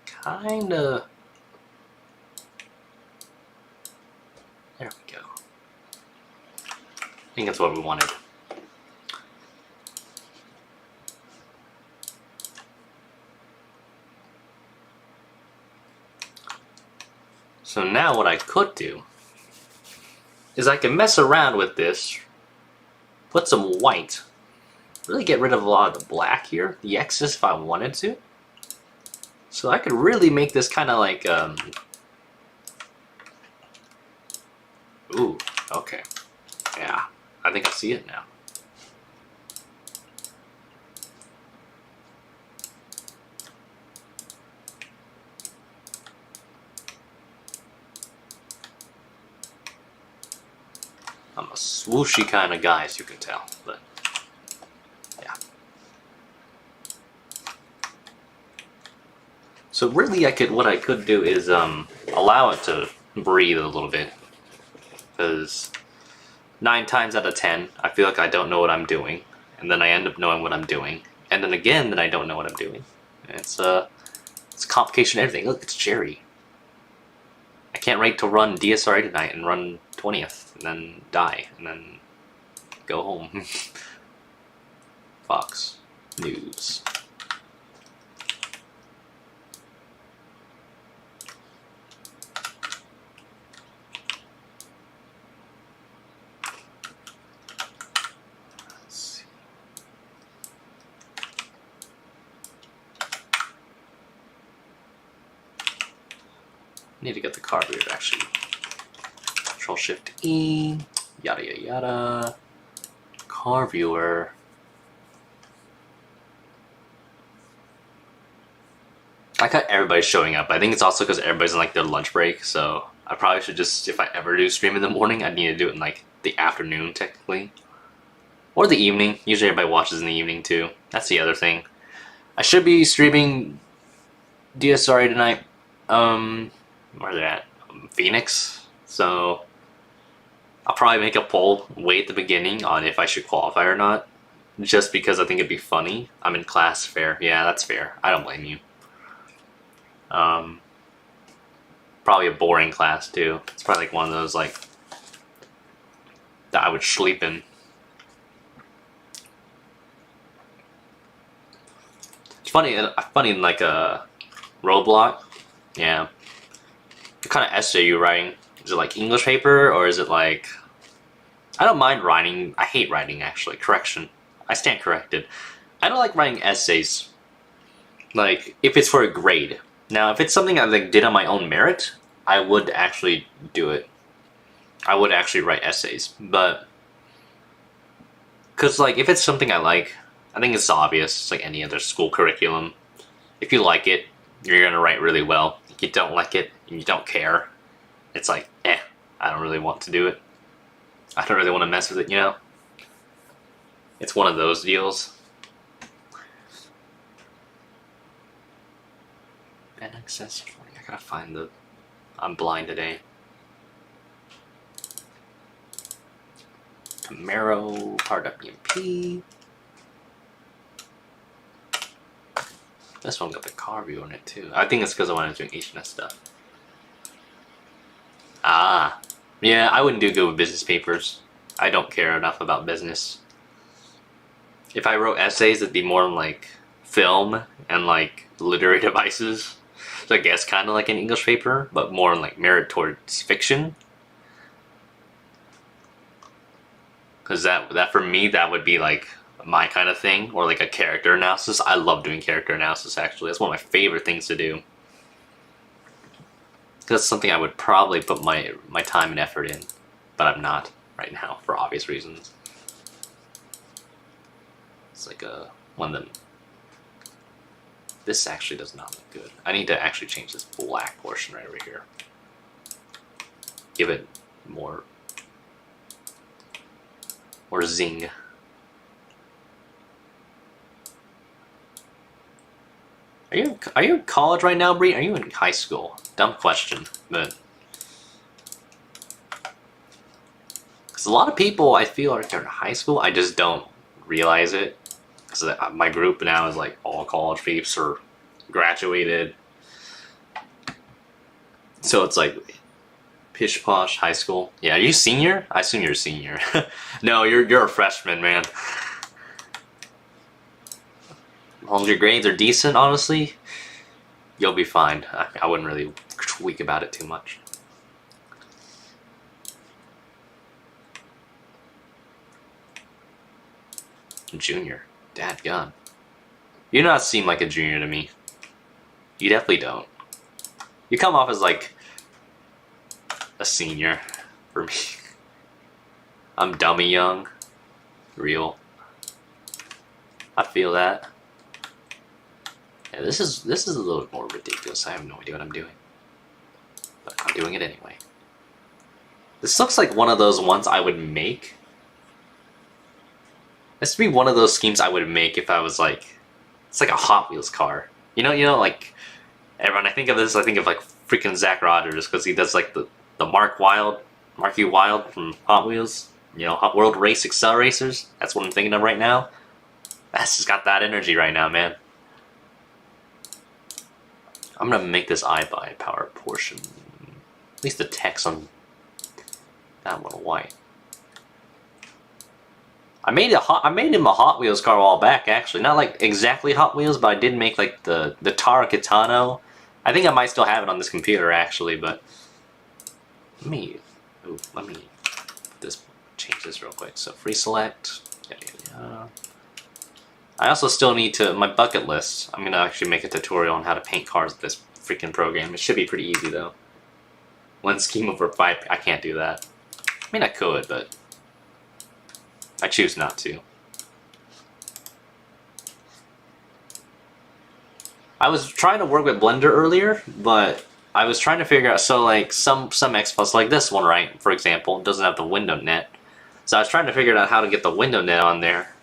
kinda. There we go. I think that's what we wanted. So now what I could do is I can mess around with this, put some white, really get rid of a lot of the black here, the excess if I wanted to. So I could really make this kind of like, ooh, okay. Yeah, I think I see it now. I'm a swooshy kind of guy, as you can tell, but yeah. So really, what I could do is allow it to breathe a little bit, because 9 times out of 10, I feel like I don't know what I'm doing, and then I end up knowing what I'm doing, and then again, that I don't know what I'm doing. It's complication of everything. Look, it's Jerry. I can't wait to run DSRA tonight and run 20th, and then die, and then go home. Fox News. Let's see. Need to get the car viewer actually. Control Shift E, yada yada yada. Car viewer. I got everybody showing up. I think it's also because everybody's on like their lunch break, so I probably should just, if I ever do stream in the morning, I need to do it in like the afternoon technically. Or the evening. Usually everybody watches in the evening too. That's the other thing. I should be streaming DSRA tonight. Where's it at? Phoenix. So I'll probably make a poll way at the beginning on if I should qualify or not. Just because I think it'd be funny. I'm in class, fair. Yeah, that's fair. I don't blame you. Probably a boring class too. It's probably like one of those like that I would sleep in. It's funny in like a roadblock. Yeah. What kind of essay are you writing? Is it like English paper, or is it like... I don't mind writing. I hate writing, actually. Correction. I stand corrected. I don't like writing essays. Like, if it's for a grade. Now, if it's something I like did on my own merit, I would actually do it. I would actually write essays. But... because, like, if it's something I like, I think it's obvious. It's like any other school curriculum. If you like it, you're going to write really well. If you don't like it, and you don't care, it's like, I don't really want to do it. I don't really want to mess with it, you know? It's one of those deals. And accessory. I gotta find the... I'm blind today. Camaro, RWMP. This one got the car view on it too. I think it's because I wanted to do H&S stuff. Ah, Yeah, I wouldn't do good with business papers. I don't care enough about business. If I wrote essays, it'd be more on like film and like literary devices. So I guess kind of like an English paper, but more like merit towards fiction. Because that for me, that would be like my kind of thing, or like a character analysis. I love doing character analysis, actually. That's one of my favorite things to do. That's something I would probably put my time and effort in, but I'm not right now for obvious reasons. It's like one of them. This actually does not look good. I need to actually change this black portion right over here. Give it more zing. Are you in college right now, Bree? Are you in high school? Dumb question, but because a lot of people I feel are in high school, I just don't realize it. Because my group now is like all college peeps or graduated, so it's like pish posh high school. Yeah, are you senior? I assume you're a senior. No, you're a freshman, man. As long as your grades are decent, honestly, you'll be fine. I wouldn't really tweak about it too much. Junior. Dadgum. You do not seem like a junior to me. You definitely don't. You come off as like a senior for me. I'm dummy young. Real. I feel that. Yeah, this is a little more ridiculous. I have no idea what I'm doing, but I'm doing it anyway. This looks like one of those ones I would make. This would be one of those schemes I would make if I was like, it's like a Hot Wheels car. You know, like everyone. I think of this. I think of like freaking Zach Rogers because he does like the Marky Wild from Hot Wheels. You know, Hot World Race Acceleracers. That's what I'm thinking of right now. That's just got that energy right now, man. I'm gonna make this iBuy power portion, at least the text on that one white. I made him a Hot Wheels car a while back, actually. Not like exactly Hot Wheels, but I did make like the Tara Kitano. I think I might still have it on this computer actually, but let me change this real quick. So free select. I also still need to, my bucket list, I'm going to actually make a tutorial on how to paint cars with this freaking program. It should be pretty easy though. One scheme over 5, I can't do that. I mean I could, but I choose not to. I was trying to work with Blender earlier, but I was trying to figure out, so like some XPlus, like this one, right, for example, doesn't have the window net. So I was trying to figure out how to get the window net on there.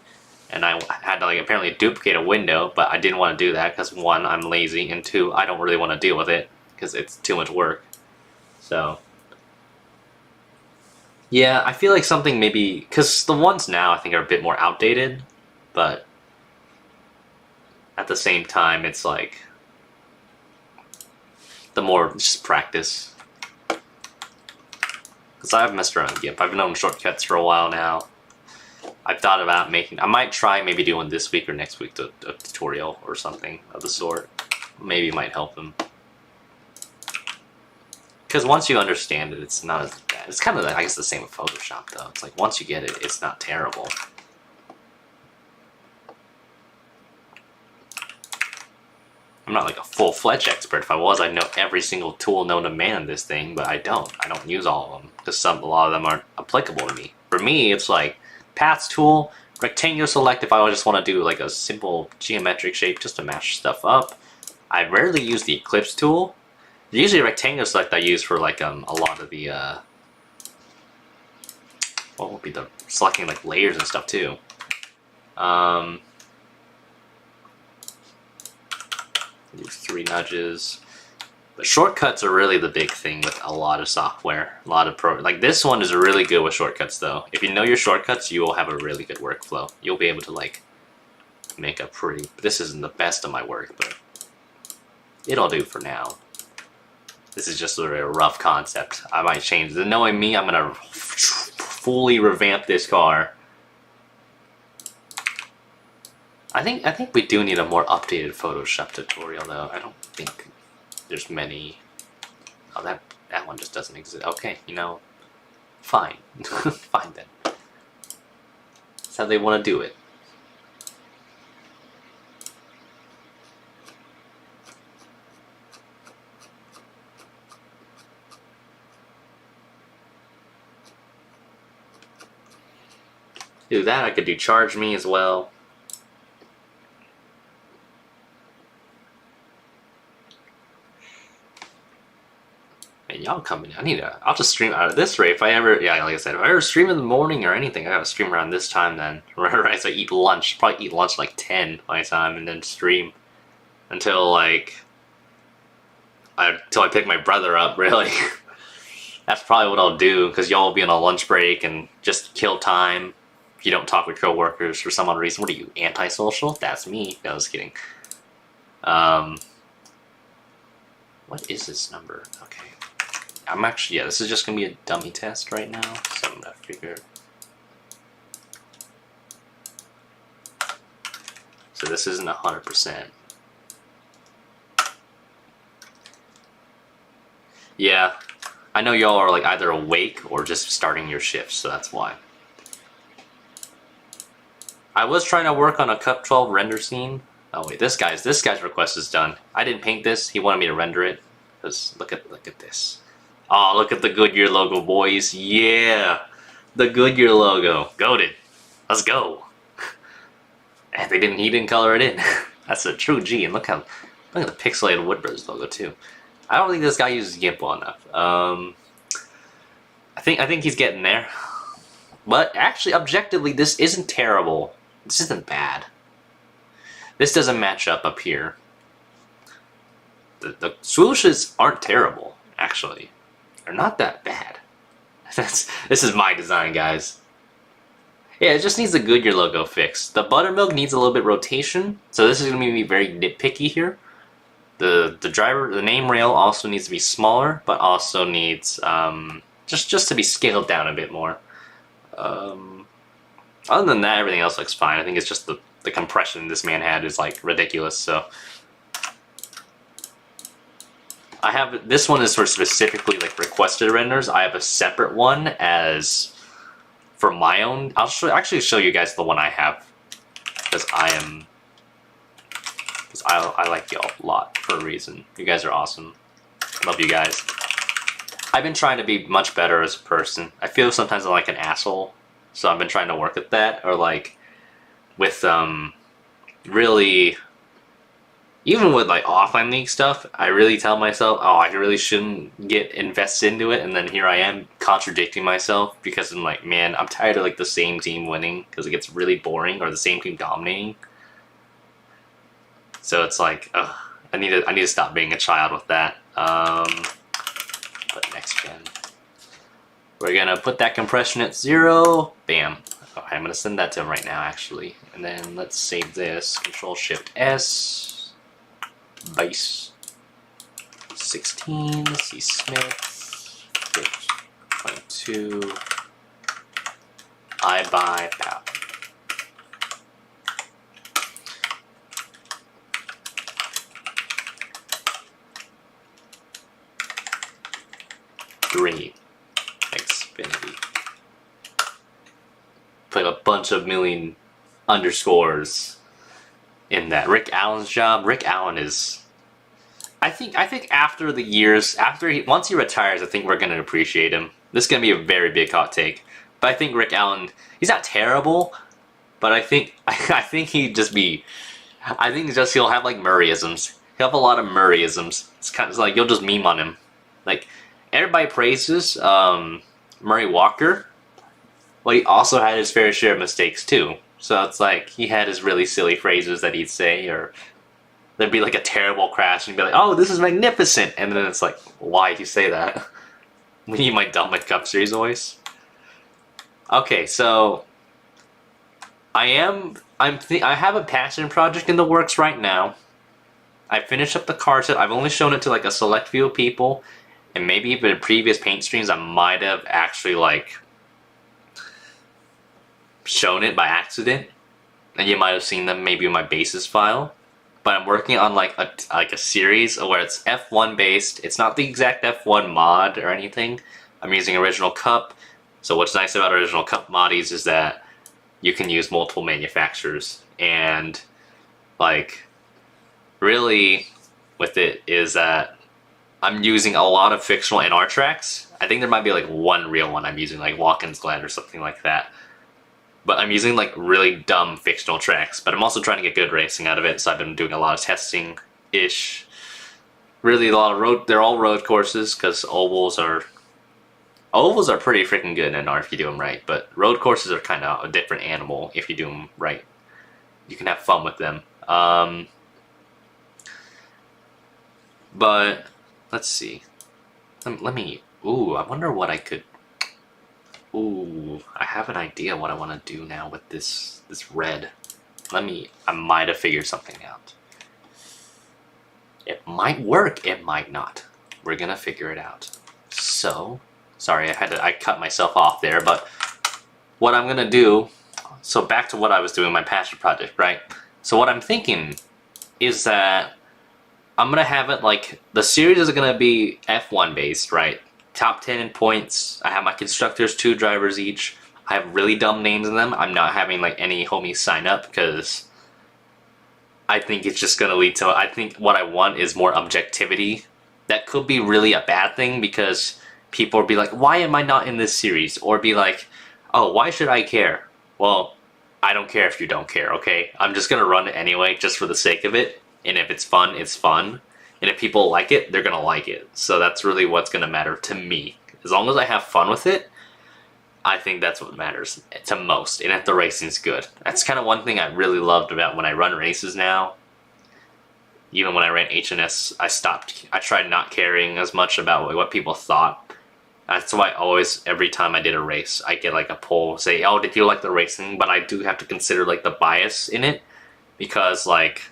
And I had to like apparently duplicate a window, but I didn't want to do that because 1, I'm lazy, and 2, I don't really want to deal with it because it's too much work. So yeah, I feel like something maybe, because the ones now I think are a bit more outdated, but at the same time it's like the more just practice. Because I've messed around with GIMP. I've known shortcuts for a while now. I've thought about making, I might try maybe doing this week or next week a tutorial or something of the sort. Maybe it might help them. Because once you understand it, it's not as bad. It's kind of, I guess, the same with Photoshop though. It's like once you get it, it's not terrible. I'm not like a full-fledged expert. If I was, I'd know every single tool known to man in this thing, but I don't. I don't use all of them because a lot of them aren't applicable to me. For me, it's like paths tool, rectangular select if I just want to do like a simple geometric shape just to match stuff up. I rarely use the ellipse tool. Usually rectangular select I use for like a lot of the what would be the selecting like layers and stuff too. Use 3 nudges. But shortcuts are really the big thing with a lot of software. A lot of like this one is really good with shortcuts though. If you know your shortcuts, you will have a really good workflow. You'll be able to like make a pretty, this isn't the best of my work, but it'll do for now. This is just a rough concept. I might change it. Knowing me, I'm gonna fully revamp this car. I think we do need a more updated Photoshop tutorial though. I don't think there's many. Oh, that one just doesn't exist. Okay, you know, fine, fine then. That's how they want to do it. Do that. I could do charge me as well. And y'all coming. I'll just stream out of this rate if I ever. Yeah, like I said, if I ever stream in the morning or anything, I gotta stream around this time then. Right, so I eat lunch. Probably eat lunch like 10 my time, and then stream until like until I pick my brother up. Really. That's probably what I'll do, because y'all will be on a lunch break and just kill time. If you don't talk with coworkers for some odd reason. What are you, antisocial? That's me. No, I was kidding. What is this number? Okay. I'm actually, yeah, this is just going to be a dummy test right now. So I'm going to figure. So this isn't 100%. Yeah. I know y'all are like either awake or just starting your shifts, so that's why. I was trying to work on a Cup 12 render scene. Oh wait, this guy's request is done. I didn't paint this. He wanted me to render it. Cause look at this. Oh, look at the Goodyear logo, boys. Yeah, the Goodyear logo. Goated. Let's go. And he didn't color it in. That's a true G. And look at the pixelated Woodbridge logo too. I don't think this guy uses GIMP well enough. I think he's getting there. But actually, objectively, this isn't terrible. This isn't bad. This doesn't match up here. The swooshes aren't terrible, actually. They're not that bad. This is my design, guys. Yeah, it just needs the Goodyear logo fixed. The buttermilk needs a little bit rotation, so this is going to be very nitpicky here. The name rail also needs to be smaller, but also needs just to be scaled down a bit more. Other than that, everything else looks fine. I think it's just the compression this man had is like ridiculous. So I have this one is for specifically like requested renders. I have a separate one as for my own. Actually show you guys the one I have because I like y'all a lot for a reason. You guys are awesome. Love you guys. I've been trying to be much better as a person. I feel sometimes I'm like an asshole, so I've been trying to work at that. Or like with really, even with like offline league stuff, I really tell myself, oh, I really shouldn't get invested into it, and then here I am contradicting myself because I'm like, man, I'm tired of like the same team winning because it gets really boring, or the same team dominating. So it's like, ugh, I need to stop being a child with that. But next gen, we're gonna put that compression at 0. Bam. Okay, I'm gonna send that to him right now, actually. And then let's save this. Ctrl Shift S. Base. 16. C Smith. 22. I buy pow. Xfinity. Put a bunch of million underscores in that. Rick Allen's job. Rick Allen is. I think after the years, once he retires, I think we're gonna appreciate him. This is gonna be a very big hot take, but I think Rick Allen, he's not terrible, but I think he'd just be. I think he'll have like Murrayisms. He'll have a lot of Murrayisms. It's kind of like you'll just meme on him, like. Everybody praises Murray Walker. Well, he also had his fair share of mistakes too. So it's like he had his really silly phrases that he'd say, or there'd be like a terrible crash and he'd be like, "Oh, this is magnificent," and then it's like, "Why'd you say that?" We need my Dominic Cup Series voice. Okay, so I have a passion project in the works right now. I finished up the car set. I've only shown it to like a select few people. and maybe even in previous paint streams I might have actually like shown it by accident, and you might have seen them maybe in my basis file. But I'm working on like a series where it's F1 based. It's not the exact F1 mod or anything. I'm using Original Cup. So what's nice about Original Cup moddies is that you can use multiple manufacturers, and like really with it is that I'm using a lot of fictional NR tracks. I think there might be like one real one I'm using, like Watkins Glen or something like that. But I'm using like really dumb fictional tracks, but I'm also trying to get good racing out of it, so I've been doing a lot of testing-ish. Really a lot of road, they're all road courses, because ovals are pretty freaking good in NR if you do them right, but road courses are kind of a different animal if you do them right. You can have fun with them. But let's see. Let me. Ooh, I wonder what I could. Ooh, I have an idea what I want to do now with this red. I might have figured something out. It might work, it might not. We're gonna figure it out. So, sorry, I cut myself off there, but what I'm gonna do, so back to what I was doing, my passion project, right? So what I'm thinking is that I'm gonna have it like, the series is gonna be F1 based, right? Top 10 in points. I have my constructors, 2 drivers each. I have really dumb names in them. I'm not having like any homies sign up because I think it's just gonna lead to, I think what I want is more objectivity. That could be really a bad thing because people will be like, why am I not in this series? Or be like, oh, why should I care? Well, I don't care if you don't care, okay? I'm just gonna run it anyway just for the sake of it. And if it's fun, it's fun. And if people like it, they're gonna like it. So that's really what's gonna matter to me. As long as I have fun with it, I think that's what matters to most. And if the racing's good. That's kind of one thing I really loved about when I run races now. Even when I ran HNS, I tried not caring as much about what people thought. That's why always, every time I did a race, I get like a poll, say, oh, did you like the racing? But I do have to consider like the bias in it. Because like,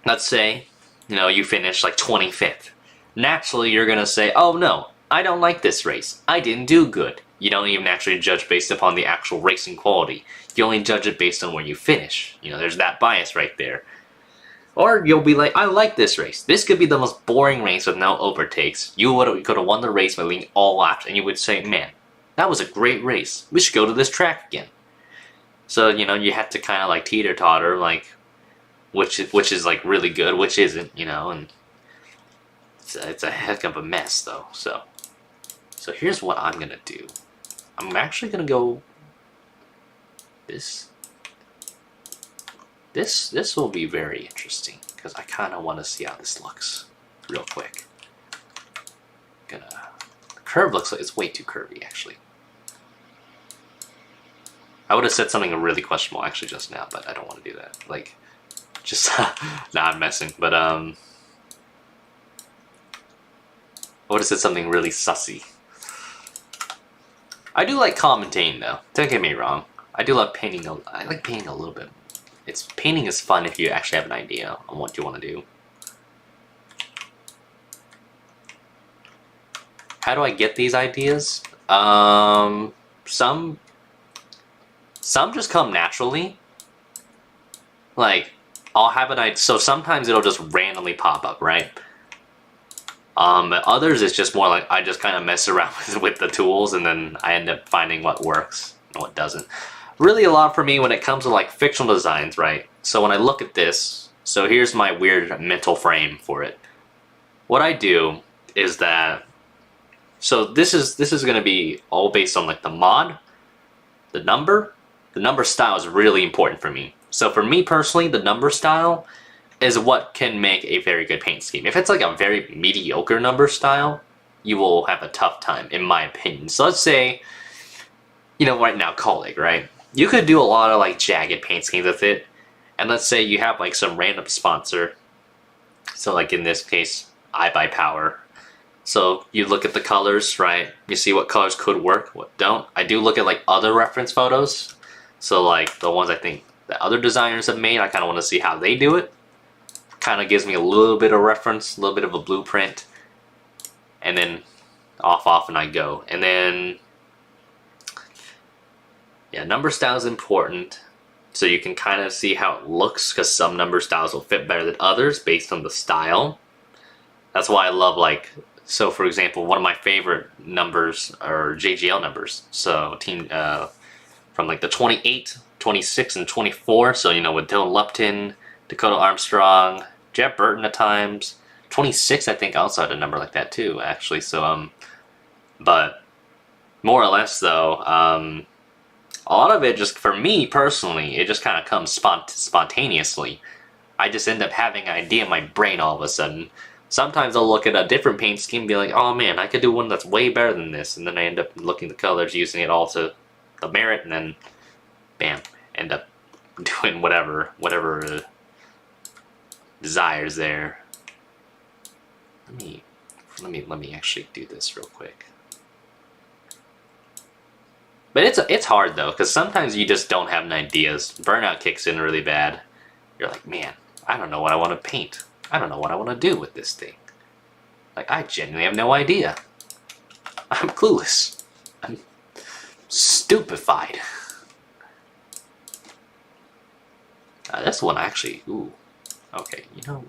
let's say, you know, you finish like 25th. Naturally, you're gonna say, oh no, I don't like this race. I didn't do good. You don't even actually judge based upon the actual racing quality. You only judge it based on where you finish. You know, there's that bias right there. Or you'll be like, I like this race. This could be the most boring race with no overtakes. You could have won the race by leading all laps, and you would say, man, that was a great race. We should go to this track again. So, you know, you have to kind of like teeter-totter, like, which is like really good, which isn't, you know, and it's a heck of a mess though. So here's what I'm gonna do. I'm actually gonna go this will be very interesting because I kind of want to see how this looks real quick. The curve looks like it's way too curvy actually. I would have said something really questionable actually just now, but I don't want to do that. Like, just nah, I'm messing. But I would have said something really sussy. I do like commentating though. Don't get me wrong. I do love painting. I like painting a little bit. Painting is fun if you actually have an idea on what you want to do. How do I get these ideas? Some just come naturally. Like, I'll have an idea. So sometimes it'll just randomly pop up, right? But others it's just more like I just kind of mess around with the tools and then I end up finding what works and what doesn't. Really a lot for me when it comes to like fictional designs, right? So when I look at this, so here's my weird mental frame for it. What I do is that, so this is going to be all based on like the mod, the number style is really important for me. So for me personally, the number style is what can make a very good paint scheme. If it's like a very mediocre number style, you will have a tough time, in my opinion. So let's say, you know, right now, Colleague, right? You could do a lot of like jagged paint schemes with it. And let's say you have like some random sponsor. So like in this case, iBuyPower. So you look at the colors, right? You see what colors could work, what don't. I do look at like other reference photos. So like the ones I think that other designers have made, I kind of want to see how they do it. Kind of gives me a little bit of reference, a little bit of a blueprint. and then off, and I go. And then, yeah, number style is important. So you can kind of see how it looks, because some number styles will fit better than others based on the style. That's why I love, like, so for example, one of my favorite numbers are JGL numbers. So from like the 28, 26, and 24. So, you know, with Dylan Lupton, Dakota Armstrong, Jeb Burton at times. 26, I think, also had a number like that too, actually. So, but more or less though, a lot of it just, for me personally, it just kind of comes spontaneously. I just end up having an idea in my brain all of a sudden. Sometimes I'll look at a different paint scheme and be like, oh man, I could do one that's way better than this. And then I end up looking at the colors, using it all to the merit, and then bam, end up doing whatever desires there. Let me actually do this real quick. But it's hard though, because sometimes you just don't have an ideas. Burnout kicks in really bad. You're like, man, I don't know what I want to paint. I don't know what I want to do with this thing. Like, I genuinely have no idea. I'm clueless. I'm stupefied. This one actually, ooh, okay, you know.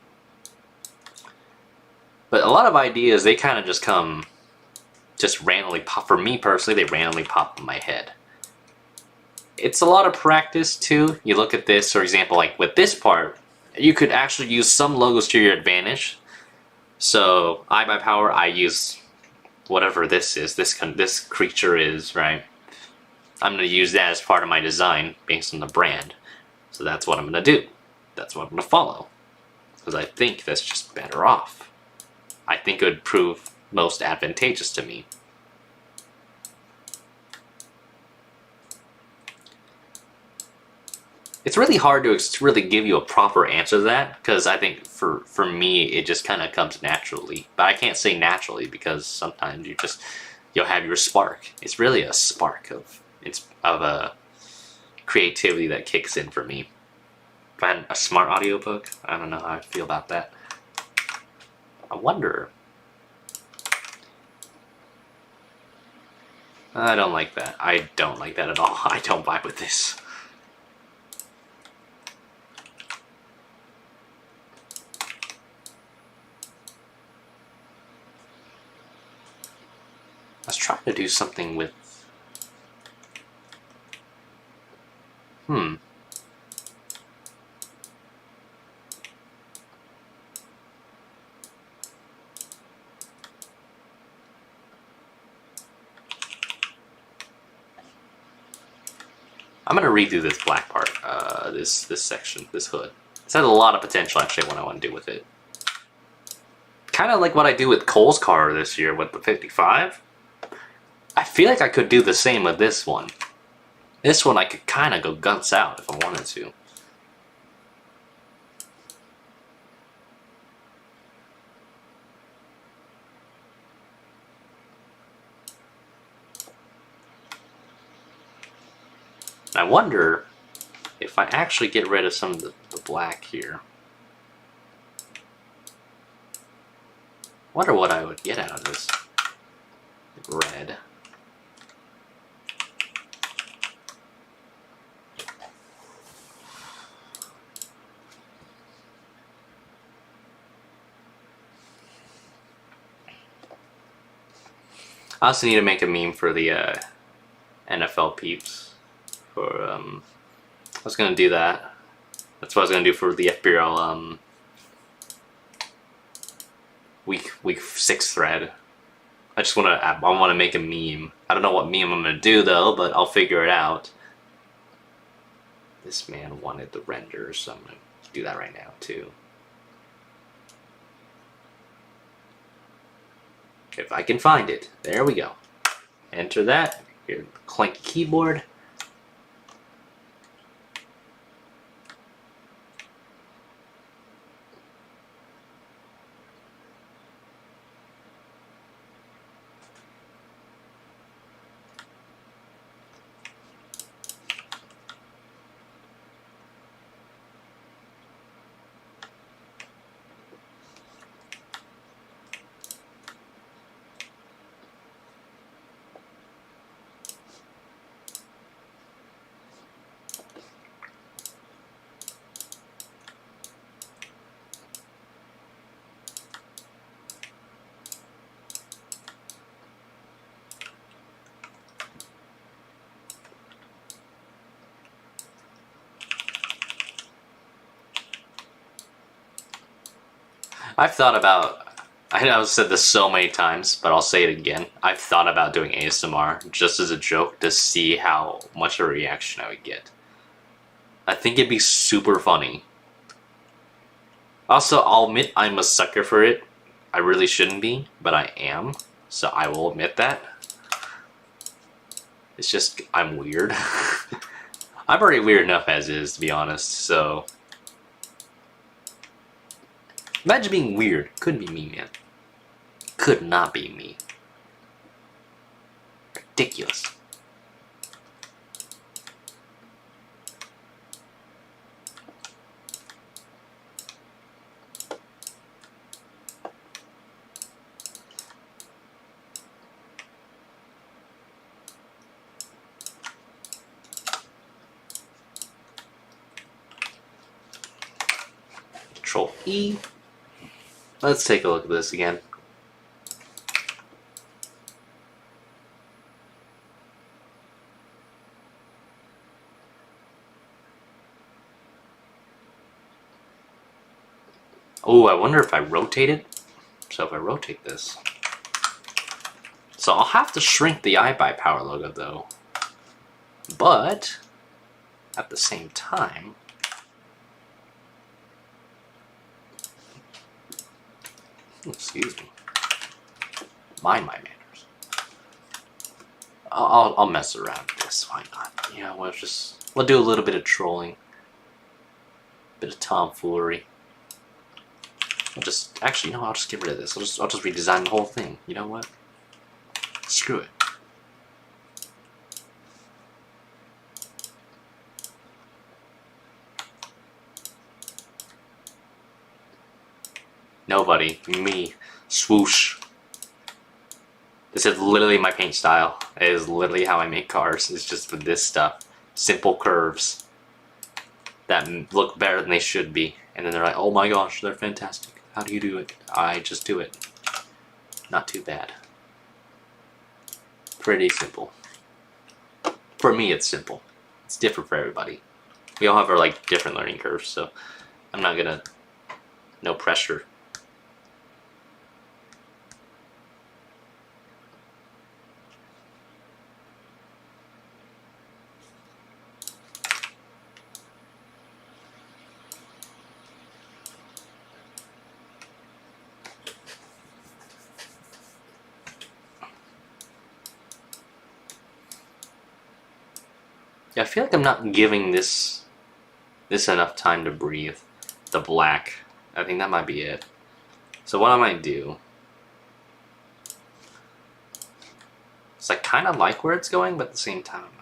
But a lot of ideas, they kind of just come, just randomly pop. For me personally, they randomly pop in my head. It's a lot of practice too. You look at this, for example, like with this part, you could actually use some logos to your advantage. So I by power, I use whatever this is, this creature is, right? I'm going to use that as part of my design based on the brand. So that's what I'm going to do. That's what I'm going to follow. Because I think that's just better off. I think it would prove most advantageous to me. It's really hard to really give you a proper answer to that, because I think for me it just kind of comes naturally. But I can't say naturally, because sometimes you'll have your spark. It's really a spark of a creativity that kicks in for me. If I had a smart audiobook, I don't know how I feel about that. I wonder. I don't like that. I don't like that at all. I don't vibe with this. I was trying to do something with... I'm gonna redo this black part, this section, this hood. This has a lot of potential, actually, what I want to do with it. Kind of like what I do with Cole's car this year with the 55. I feel like I could do the same with this one. This one I could kind of go guts out if I wanted to. I wonder if I actually get rid of some of the black here. Wonder what I would get out of this red. I also need to make a meme for the NFL peeps. I was gonna do that. That's what I was gonna do for the FBRL week 6 thread. I wanna make a meme. I don't know what meme I'm gonna do though, but I'll figure it out. This man wanted the renders, so I'm gonna do that right now too. If I can find it. There we go. Enter that. Your clanky keyboard. I've thought about. I know I've said this so many times, but I'll say it again. I've thought about doing ASMR just as a joke to see how much of a reaction I would get. I think it'd be super funny. Also, I'll admit I'm a sucker for it. I really shouldn't be, but I am. So I will admit that. It's just, I'm weird. I'm already weird enough as is, to be honest, so... Imagine being weird. Couldn't be me, man. Could not be me. Ridiculous. Ctrl E. Let's take a look at this again. Oh, I wonder if I rotate it. So if I rotate this. So I'll have to shrink the iBuyPower logo though. But at the same time, excuse me, mind my manners. I'll mess around with this. Why not? Yeah, we'll do a little bit of trolling, bit of tomfoolery. Actually, no, I'll just get rid of this. I'll just redesign the whole thing. You know what? Screw it. Nobody. Me. Swoosh. This is literally my paint style. It is literally how I make cars. It's just with this stuff. Simple curves that look better than they should be. And then they're like, oh my gosh, they're fantastic. How do you do it? I just do it. Not too bad. Pretty simple. For me, it's simple. It's different for everybody. We all have our like different learning curves, so I'm not gonna... No pressure. Yeah, I feel like I'm not giving this enough time to breathe. The black. I think that might be it. So what I might do is I kind of like where it's going, but at the same time I'm like,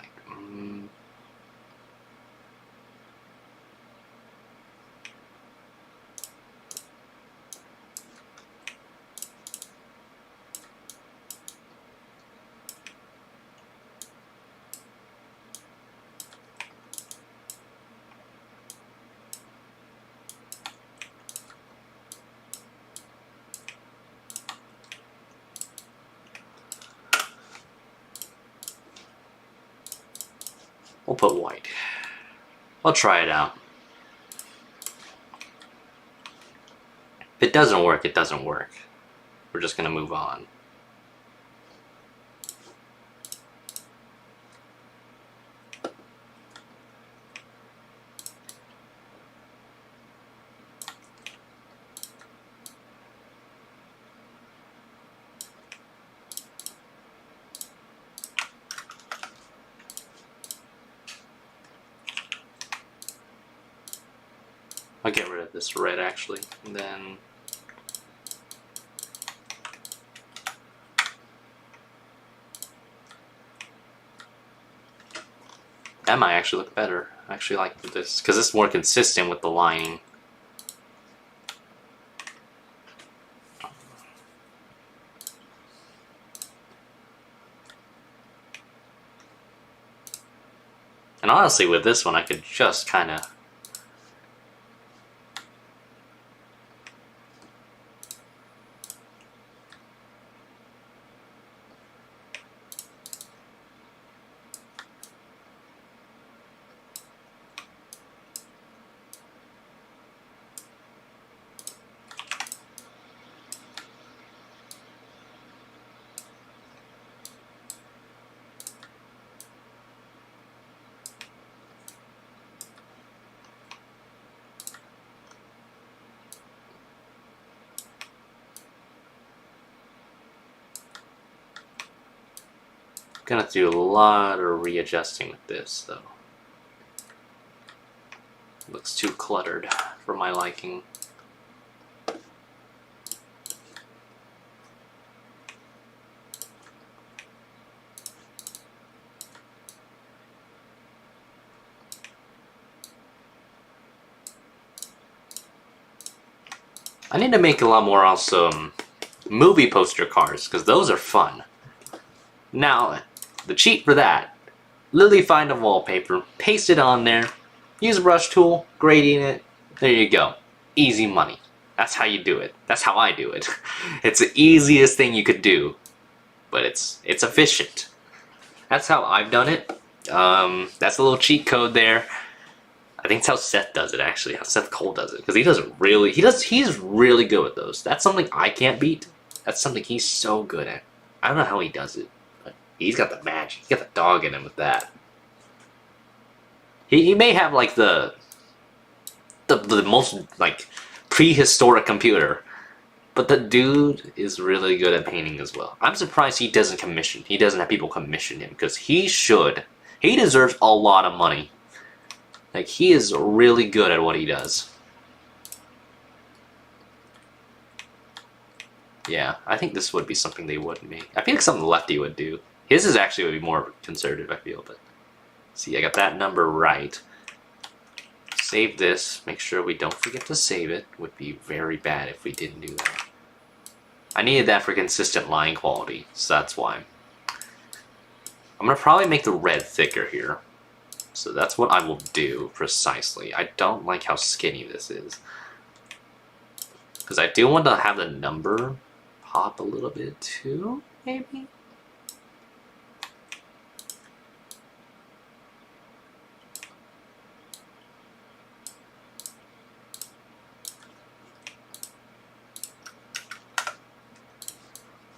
we'll put white. I'll try it out. If it doesn't work, it doesn't work. We're just gonna move on. I'll get rid of this red actually, and then that might actually look better. I actually like this because it's more consistent with the lining. And honestly, with this one, I could just kind of... Gonna do a lot of readjusting with this though. Looks too cluttered for my liking. I need to make a lot more awesome movie poster cards, because those are fun. Now, the cheat for that, literally find a wallpaper, paste it on there, use a brush tool, gradient it, there you go. Easy money. That's how you do it. That's how I do it. It's the easiest thing you could do, but it's efficient. That's how I've done it. That's a little cheat code there. I think it's how Seth does it, actually. How Seth Cole does it, because he's really good with those. That's something I can't beat. That's something he's so good at. I don't know how he does it, but he's got the magic. He's got the dog in him with that. He may have like the most like prehistoric computer, but the dude is really good at painting as well. I'm surprised he doesn't have people commission him, because he should. He deserves a lot of money. Like, he is really good at what he does. Yeah, I think this would be something they would make. I feel like something Lefty would do. His is actually would be more conservative, I feel, but... See, I got that number right. Save this. Make sure we don't forget to save it. Would be very bad if we didn't do that. I needed that for consistent line quality, so that's why. I'm going to probably make the red thicker here. So that's what I will do, precisely. I don't like how skinny this is. Because I do want to have the number pop a little bit too, maybe?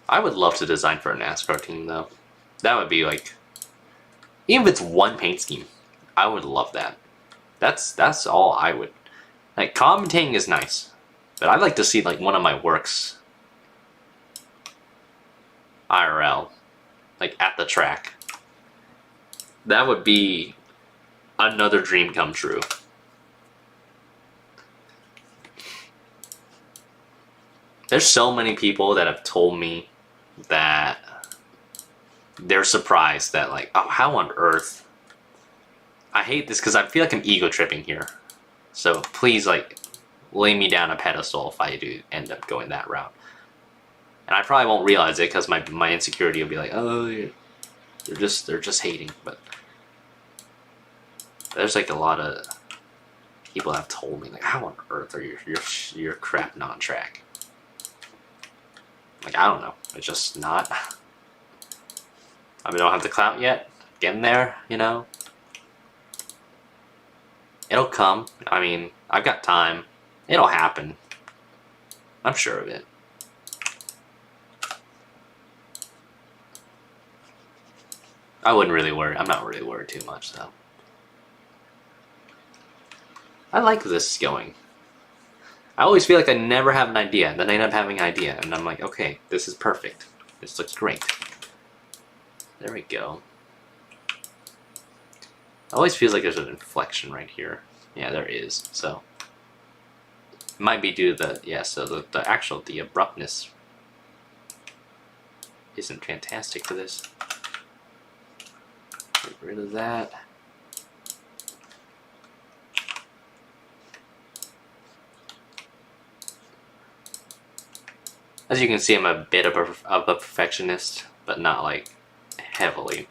I would love to design for a NASCAR team, though. That would be like... Even if it's one paint scheme, I would love that. That's all I would... Like, commentating is nice. But I'd like to see, like, one of my works... IRL. Like, at the track. That would be... another dream come true. There's so many people that have told me that they're surprised that, like, oh, how on earth? I hate this because I feel like I'm ego tripping here. So please, like, lay me down a pedestal if I do end up going that route. And I probably won't realize it because my insecurity will be like, oh, they're just hating. But there's like a lot of people have told me, like, how on earth are your crap non-track? Like, I don't know. It's just not. I mean, I don't have the clout yet. Getting there, you know. It'll come. I mean, I've got time. It'll happen. I'm sure of it. I wouldn't really worry. I'm not really worried too much, though. I like this going. I always feel like I never have an idea, and then I end up having an idea, and I'm like, okay, this is perfect. This looks great. There we go. It always feels like there's an inflection right here. Yeah, there is. So it might be due to the, yeah, so the abruptness isn't fantastic for this. Get rid of that. As you can see, I'm a bit of a perfectionist, but not like heavily.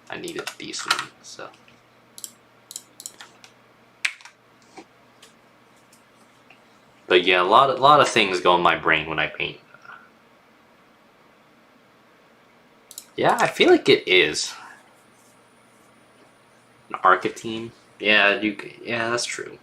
I need it decent, so. But yeah, a lot of things go in my brain when I paint. Yeah, I feel like it is. An ARCA team? Yeah, yeah, that's true.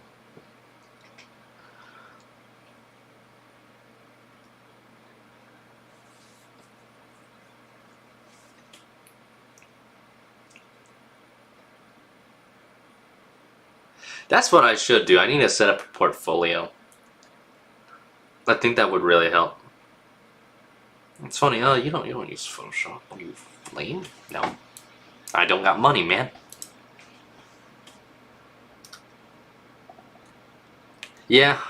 That's what I should do. I need to set up a portfolio. I think that would really help. It's funny, you don't use Photoshop. You lame? No. I don't got money, man. Yeah.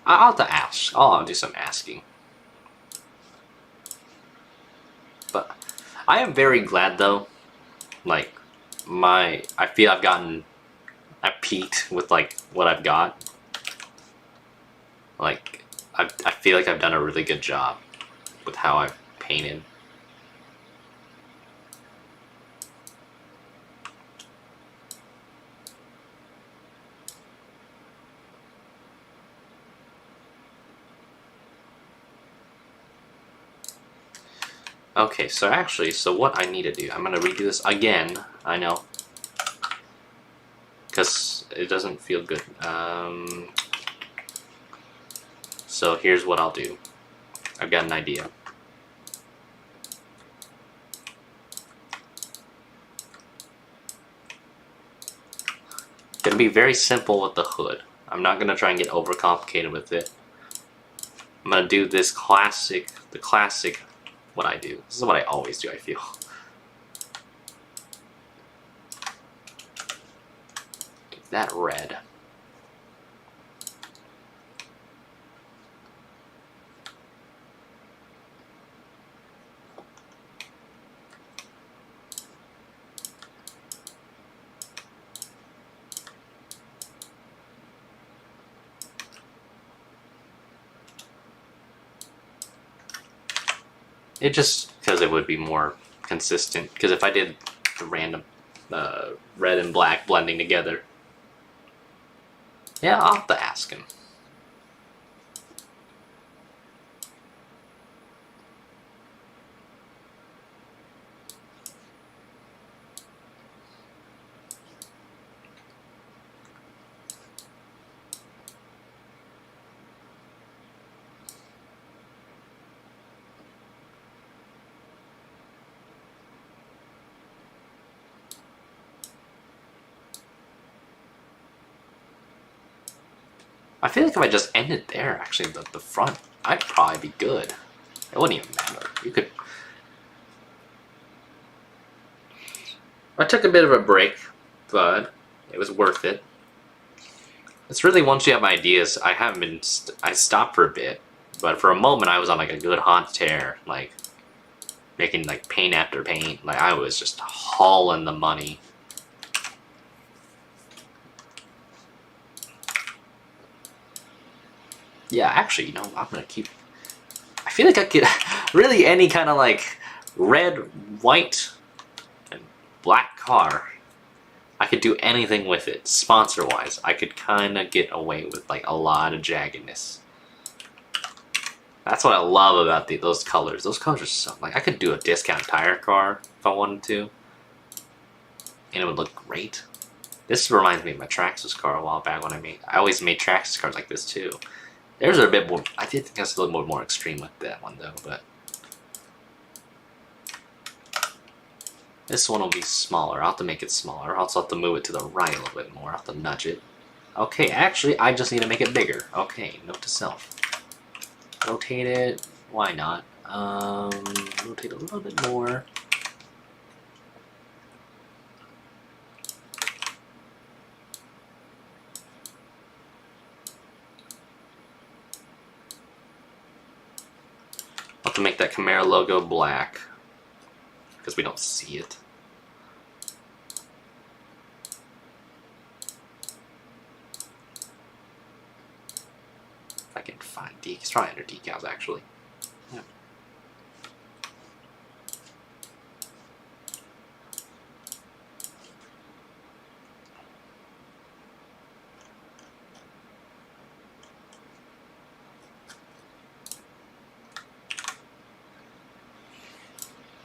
I'll have to ask. I'll do some asking. But I am very glad though. Like I feel I peaked with like what I've got. Like I feel like I've done a really good job with how I've painted. Okay, so actually, what I need to do, I'm gonna redo this again. I know, because it doesn't feel good. So here's what I'll do. I've got an idea. Gonna be very simple with the hood. I'm not gonna try and get overcomplicated with it. I'm gonna do this the classic, what I do. This is what I always do, I feel. Get that red. It just, because it would be more consistent, because if I did the random red and black blending together, yeah, I'll have to ask him. I feel like if I just ended there, actually, the front, I'd probably be good. It wouldn't even matter. You could... I took a bit of a break, but it was worth it. It's really once you have ideas, I haven't been... I stopped for a bit, but for a moment I was on like a good hot tear, like making like paint after paint. Like I was just hauling the money. Yeah, actually, you know, I'm gonna keep... I feel like I could... really any kind of like red, white, and black car. I could do anything with it, sponsor-wise. I could kind of get away with like a lot of jaggedness. That's what I love about those colors. Those colors are so... like, I could do a discount tire car if I wanted to. And it would look great. This reminds me of my Traxxas car a while back when I always made Traxxas cars like this too. Theirs are a bit more... I did think that's a little more extreme with that one though, but... this one will be smaller. I'll have to make it smaller. I'll also have to move it to the right a little bit more. I'll have to nudge it. Okay, actually, I just need to make it bigger. Okay, note to self. Rotate it. Why not? Rotate a little bit more. I'll have to make that Camaro logo black, because we don't see it. If I can find decals, it's probably under decals actually. Yeah.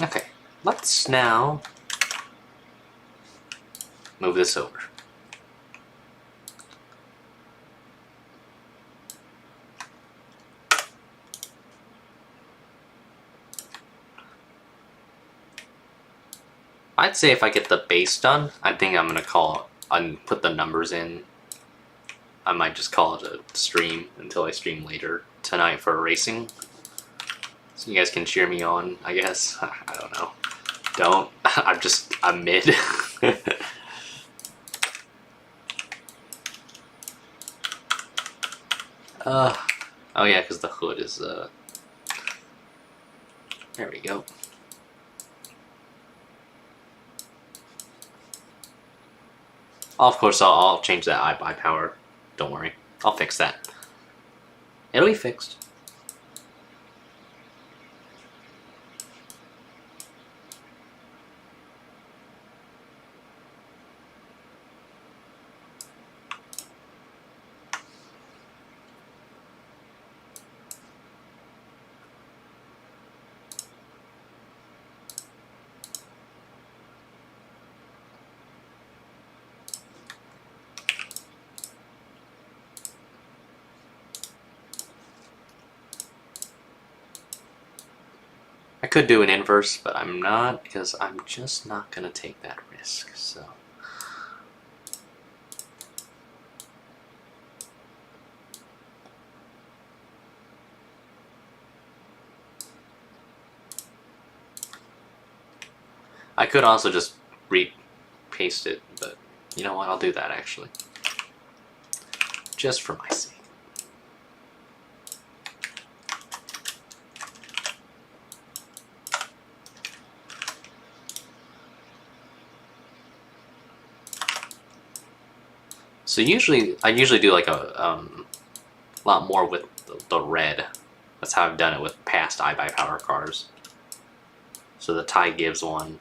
Okay, let's now move this over. I'd say if I get the base done, I think I'm gonna call and put the numbers in. I might just call it a stream until I stream later tonight for racing. So you guys can cheer me on, I guess. I don't know. Don't. I'm mid. Oh yeah, because the hood is, there we go. Of course, I'll change that eye power. Don't worry. I'll fix that. It'll be fixed. I could do an inverse, but I'm not, because I'm just not going to take that risk, so... I could also just repaste it, but you know what, I'll do that actually. Just for my sake. So I usually do like a lot more with the red. That's how I've done it with past iBuyPower cars. So the Ty Gibbs one,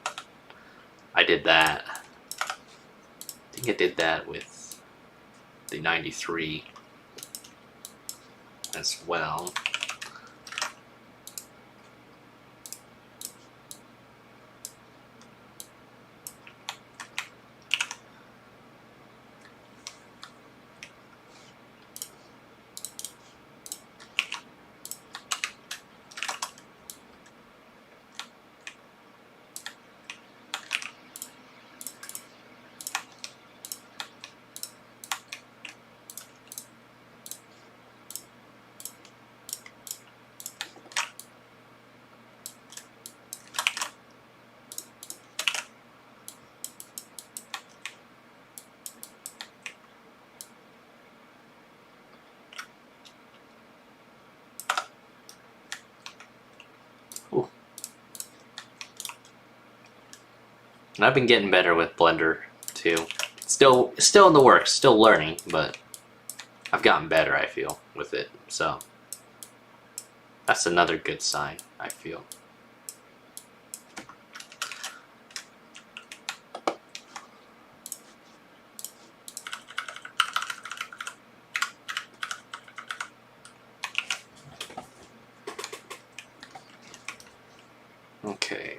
I did that. I think I did that with the 93 as well. And I've been getting better with Blender too. Still in the works, still learning, but I've gotten better, I feel, with it. So that's another good sign, I feel. Okay.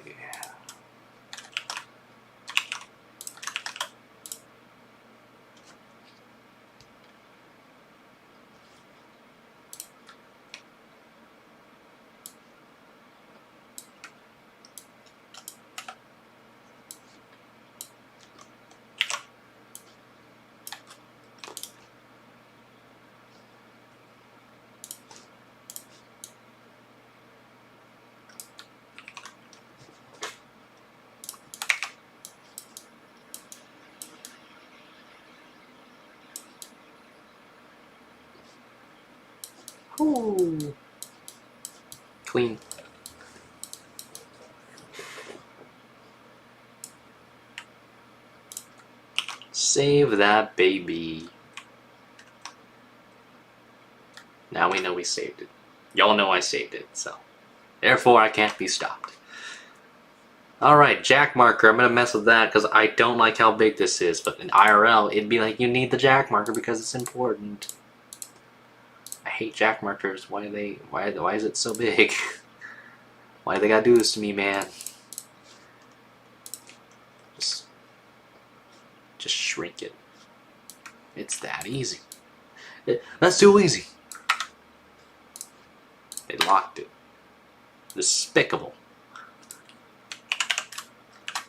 Ooh. Clean. Save that baby. Now we know we saved it. Y'all know I saved it, so therefore I can't be stopped. Alright, jack marker. I'm gonna mess with that because I don't like how big this is, but in IRL it'd be like you need the jack marker because it's important. I hate jack markers. Why is it so big? Why do they gotta do this to me, man? Just shrink it. It's that easy. That's too easy. They locked it. Despicable.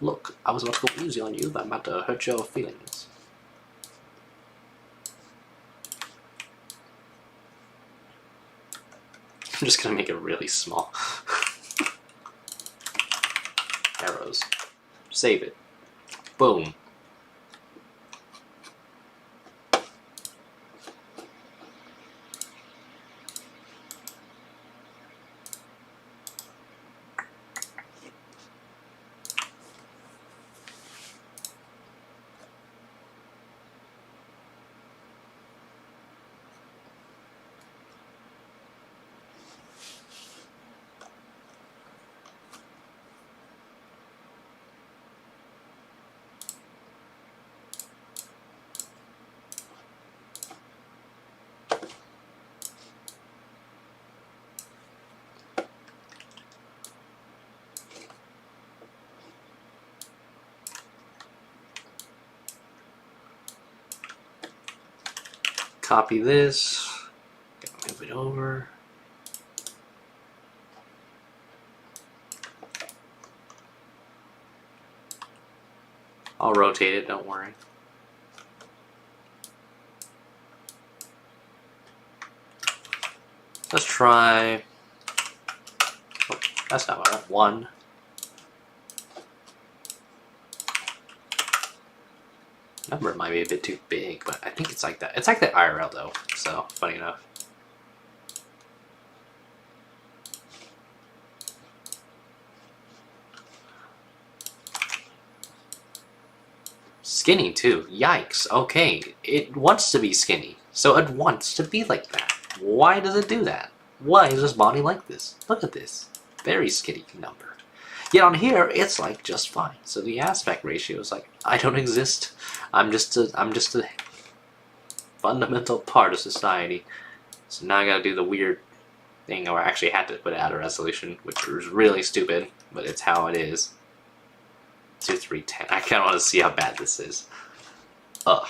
Look, I was about to go easy on you, but I'm about to hurt your feelings. I'm just gonna make it really small. those. Save it. Boom. Copy this, move it over. I'll rotate it, don't worry. Let's try, oh, that's not what I want, 1. Number might be a bit too big, but I think it's like that. It's like that IRL though, so funny enough. Skinny too, yikes, okay. It wants to be skinny, so it wants to be like that. Why does it do that? Why is this body like this? Look at this, very skinny number. Yet on here, it's like just fine. So the aspect ratio is like, I don't exist. I'm just a fundamental part of society. So now I gotta do the weird thing where I actually had to put it out of resolution, which was really stupid, but it's how it is. 2, 3, 10. I kinda wanna see how bad this is. Ugh.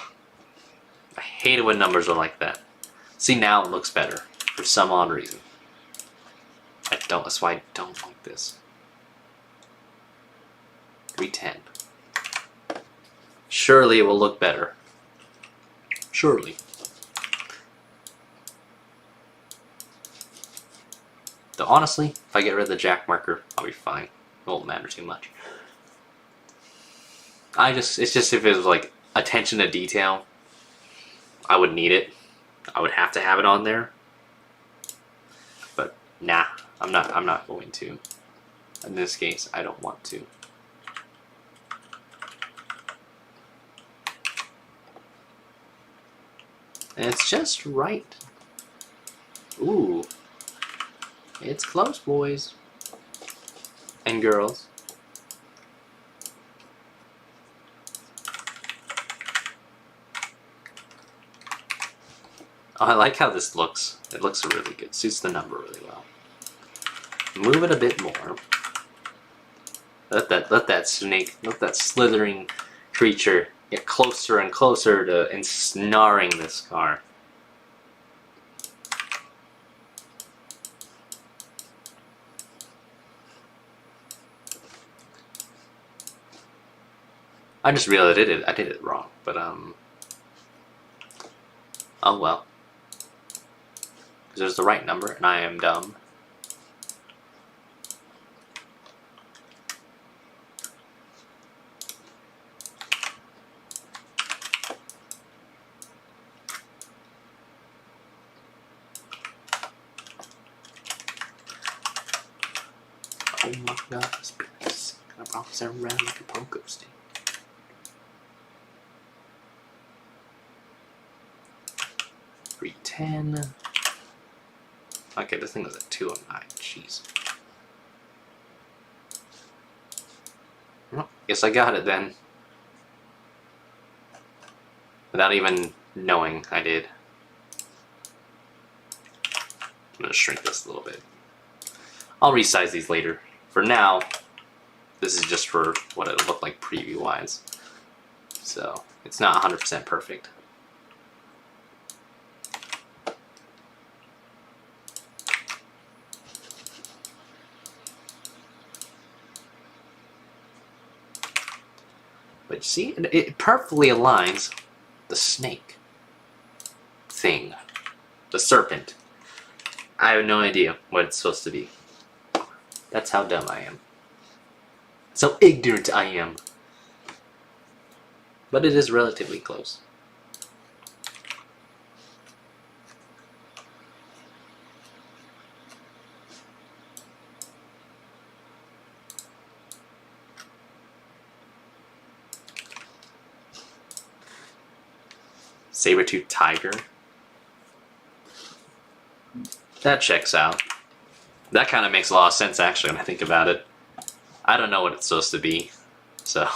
I hate it when numbers are like that. See, now it looks better, for some odd reason. That's why I don't like this. 310. Surely it will look better. Surely. Though honestly, if I get rid of the jack marker, I'll be fine. It won't matter too much. It's just if it was like attention to detail, I would need it. I would have to have it on there. But nah, I'm not going to. In this case, I don't want to. And it's just right. Ooh. It's close, boys. And girls. Oh, I like how this looks. It looks really good. Suits the number really well. Move it a bit more. Let that snake, let that slithering creature get closer and closer to ensnaring this car. I just realized I did it wrong, but oh well. Because there's the right number, and I am dumb. Oh my god, this piece gonna bounce around like a pogo stick. $310. Okay, this thing was at 209. Jeez. Well, guess I got it then. Without even knowing I did. I'm gonna shrink this a little bit. I'll resize these later. For now, this is just for what it looked like preview-wise. So, it's not 100% perfect. But see, it perfectly aligns the snake thing. The serpent. I have no idea what it's supposed to be. That's how dumb I am. So ignorant I am. But it is relatively close. Saber-tooth tiger. That checks out. That kind of makes a lot of sense, actually, when I think about it. I don't know what it's supposed to be, so...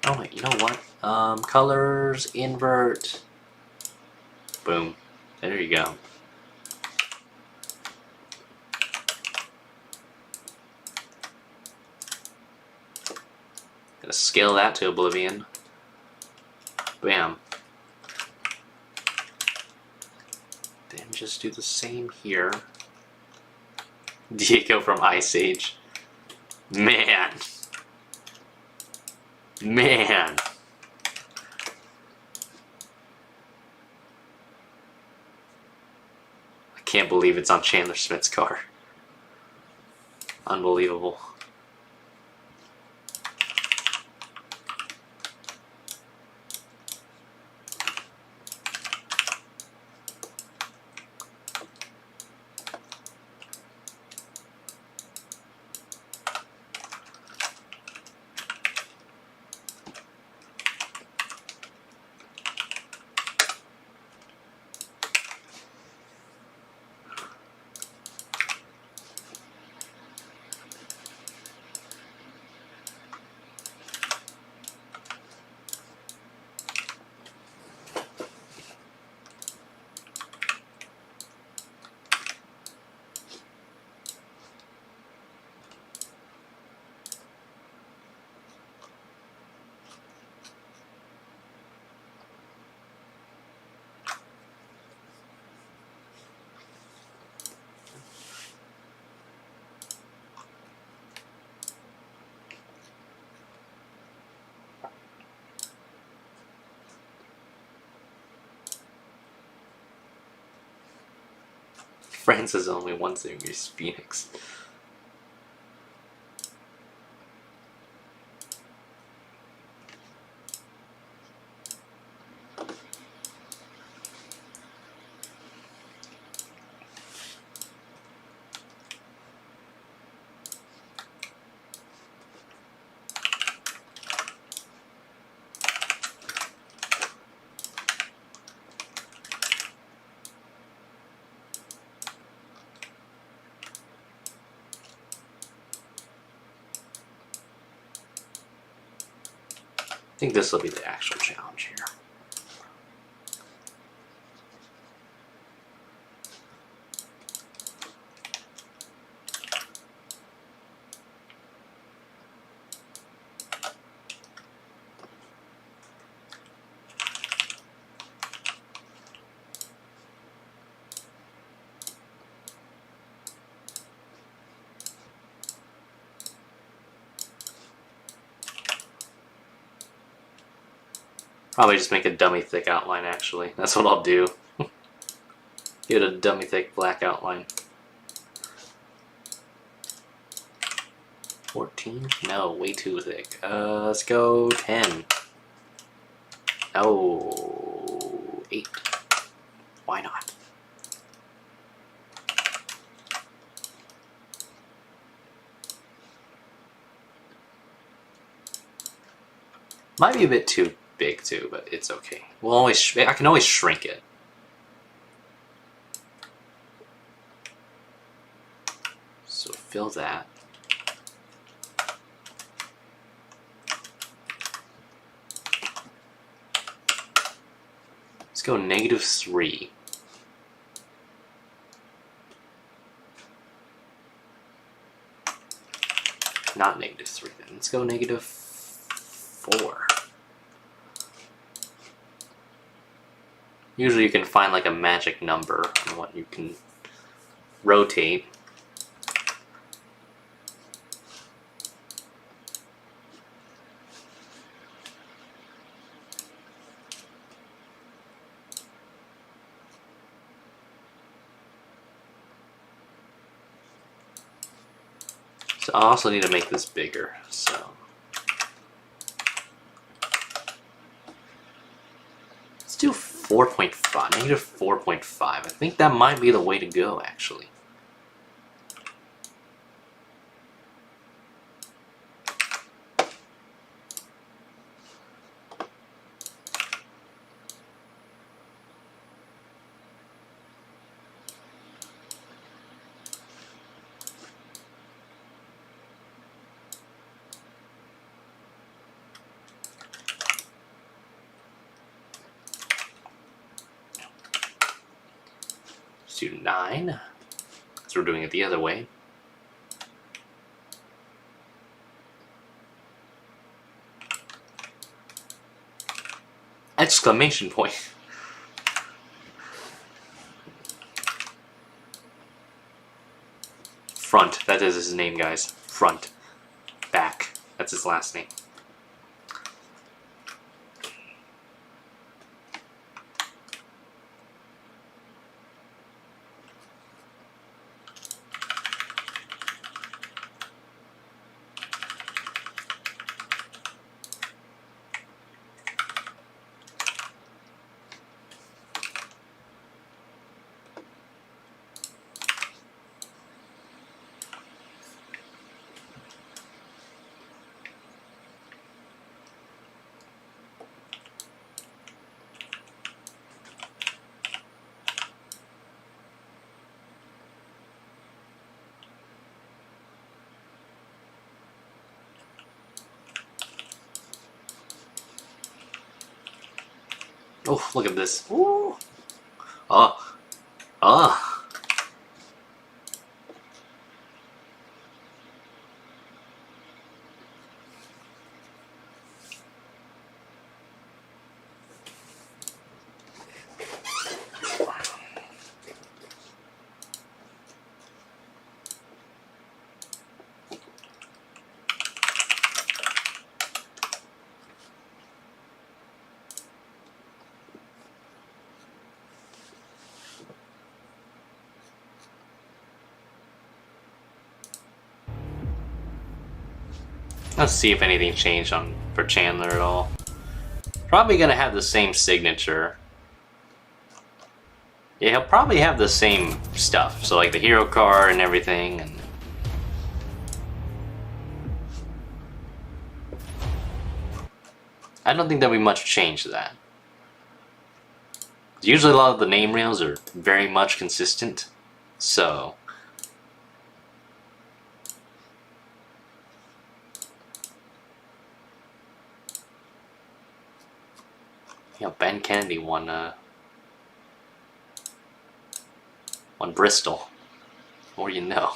Oh, wait, you know what? Colors, invert... Boom. There you go. Gonna scale that to oblivion. Bam. Then just do the same here. Diego from Ice Age. Man. Man. I can't believe it's on Chandler Smith's car. Unbelievable. France is only one series, Phoenix. I think this will be the actual challenge here. Probably just make a dummy thick outline, actually. That's what I'll do. Give it a dummy thick black outline. 14? No, way too thick. Let's go 10. No, 8. Why not? Might be a bit too big too, but it's okay. We'll always I can always shrink it. So fill that. Let's go -3. Not -3 then. Let's go -4. Usually you can find like a magic number on what you can rotate. So I also need to make this bigger. So let's do 4.5, -4.5. I think that might be the way to go, actually. Let's do 9. So we're doing it the other way. Exclamation point. Front. That is his name, guys. Front. Back. That's his last name. Oh, look at this. Ooh. Oh. Ah. Let's see if anything changed on for Chandler at all. Probably gonna have the same signature. Yeah, he'll probably have the same stuff. So like the hero card and everything. And I don't think there'll be much change to that. Usually a lot of the name rails are very much consistent. So yeah, Ben Kennedy won Bristol. What do you know?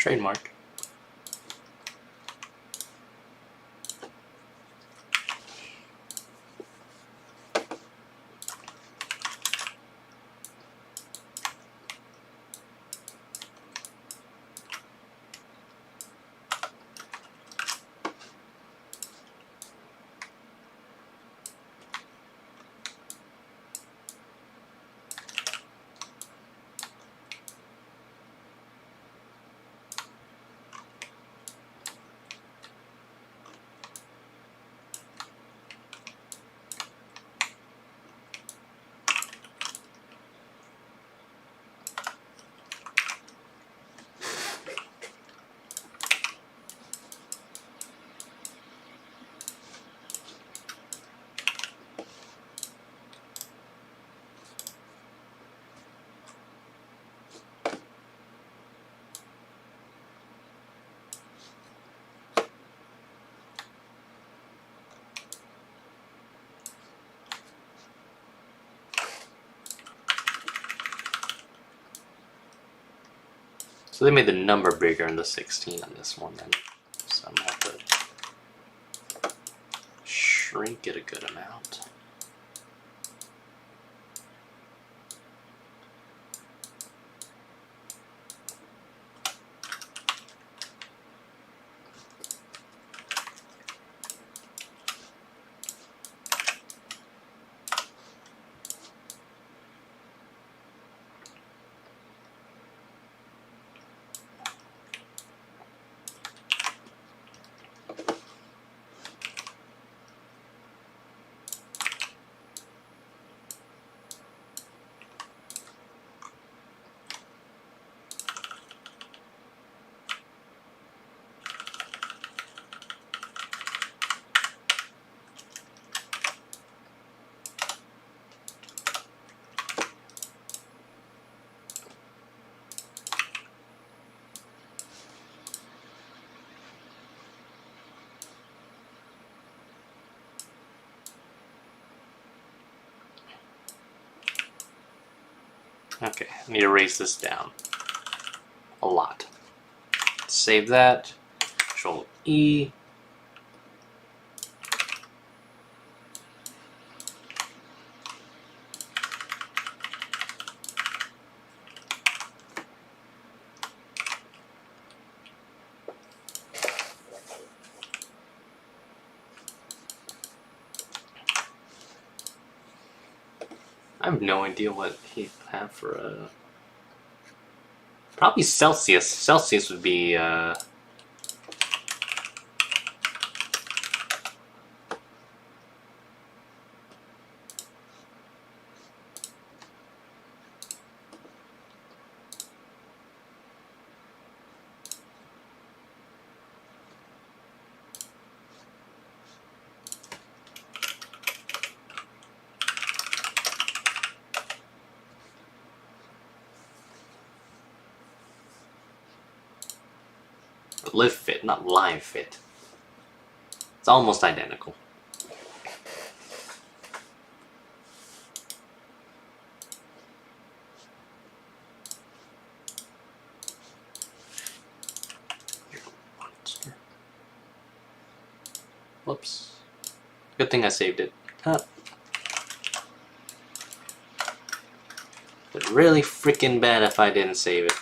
Trademark. So they made the number bigger in the 16 on this one then. So I'm gonna have to shrink it a good amount. Okay, I need to raise this down a lot. Save that. Ctrl E. I have no idea what he'd have for probably Celsius. Celsius would be live fit, not live fit. It's almost identical. Whoops. Good thing I saved it. Huh. But really freaking bad if I didn't save it.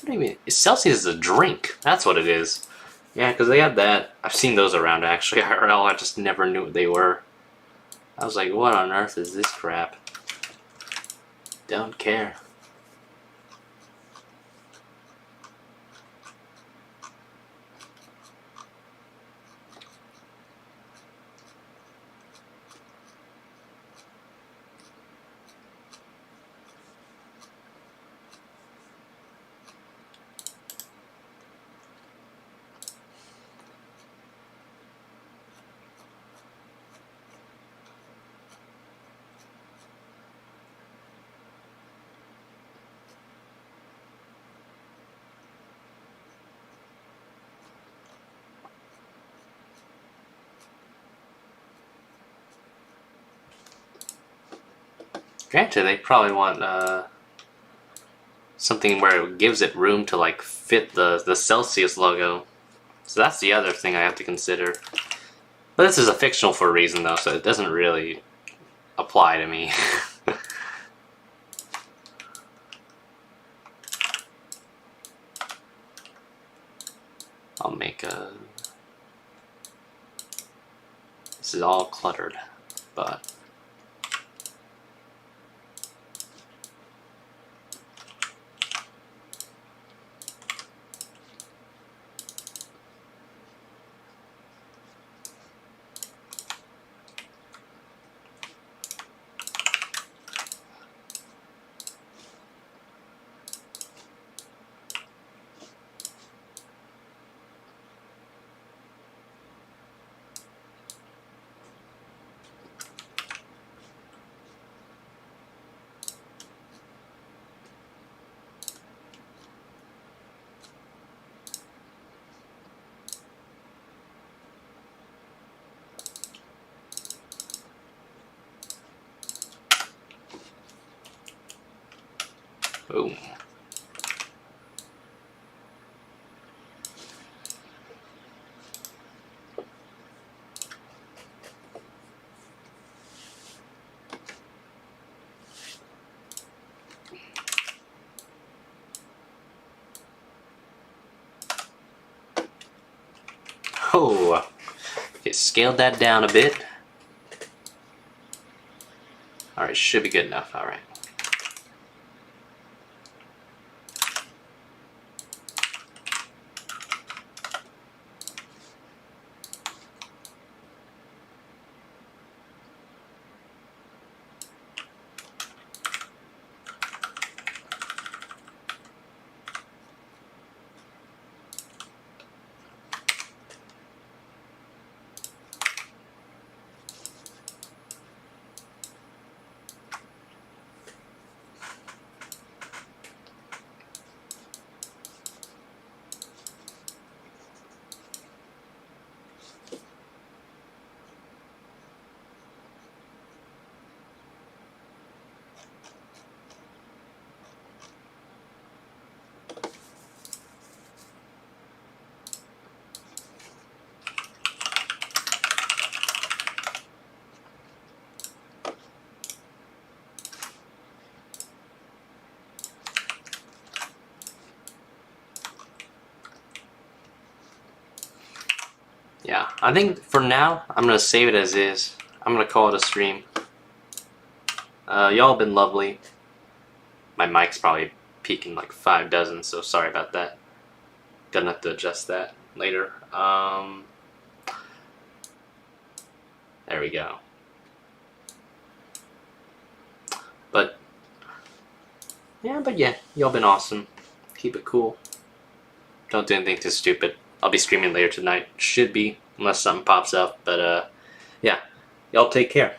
What do you mean? Celsius is a drink. That's what it is. Yeah, because they had that. I've seen those around actually, IRL. I just never knew what they were. I was like, what on earth is this crap? Don't care. Granted, they probably want something where it gives it room to like fit the Celsius logo. So that's the other thing I have to consider. But this is a fictional for a reason though, so it doesn't really apply to me. I'll make a... This is all cluttered, but... Boom. Oh, okay, scaled that down a bit. Alright, should be good enough. Alright. Yeah, I think for now, I'm going to save it as is. I'm going to call it a stream. Y'all have been lovely. My mic's probably peaking like 5 dozen, so sorry about that. Gonna have to adjust that later. There we go. But yeah, y'all been awesome. Keep it cool. Don't do anything too stupid. I'll be streaming later tonight. Should be, unless something pops up. But yeah, y'all take care.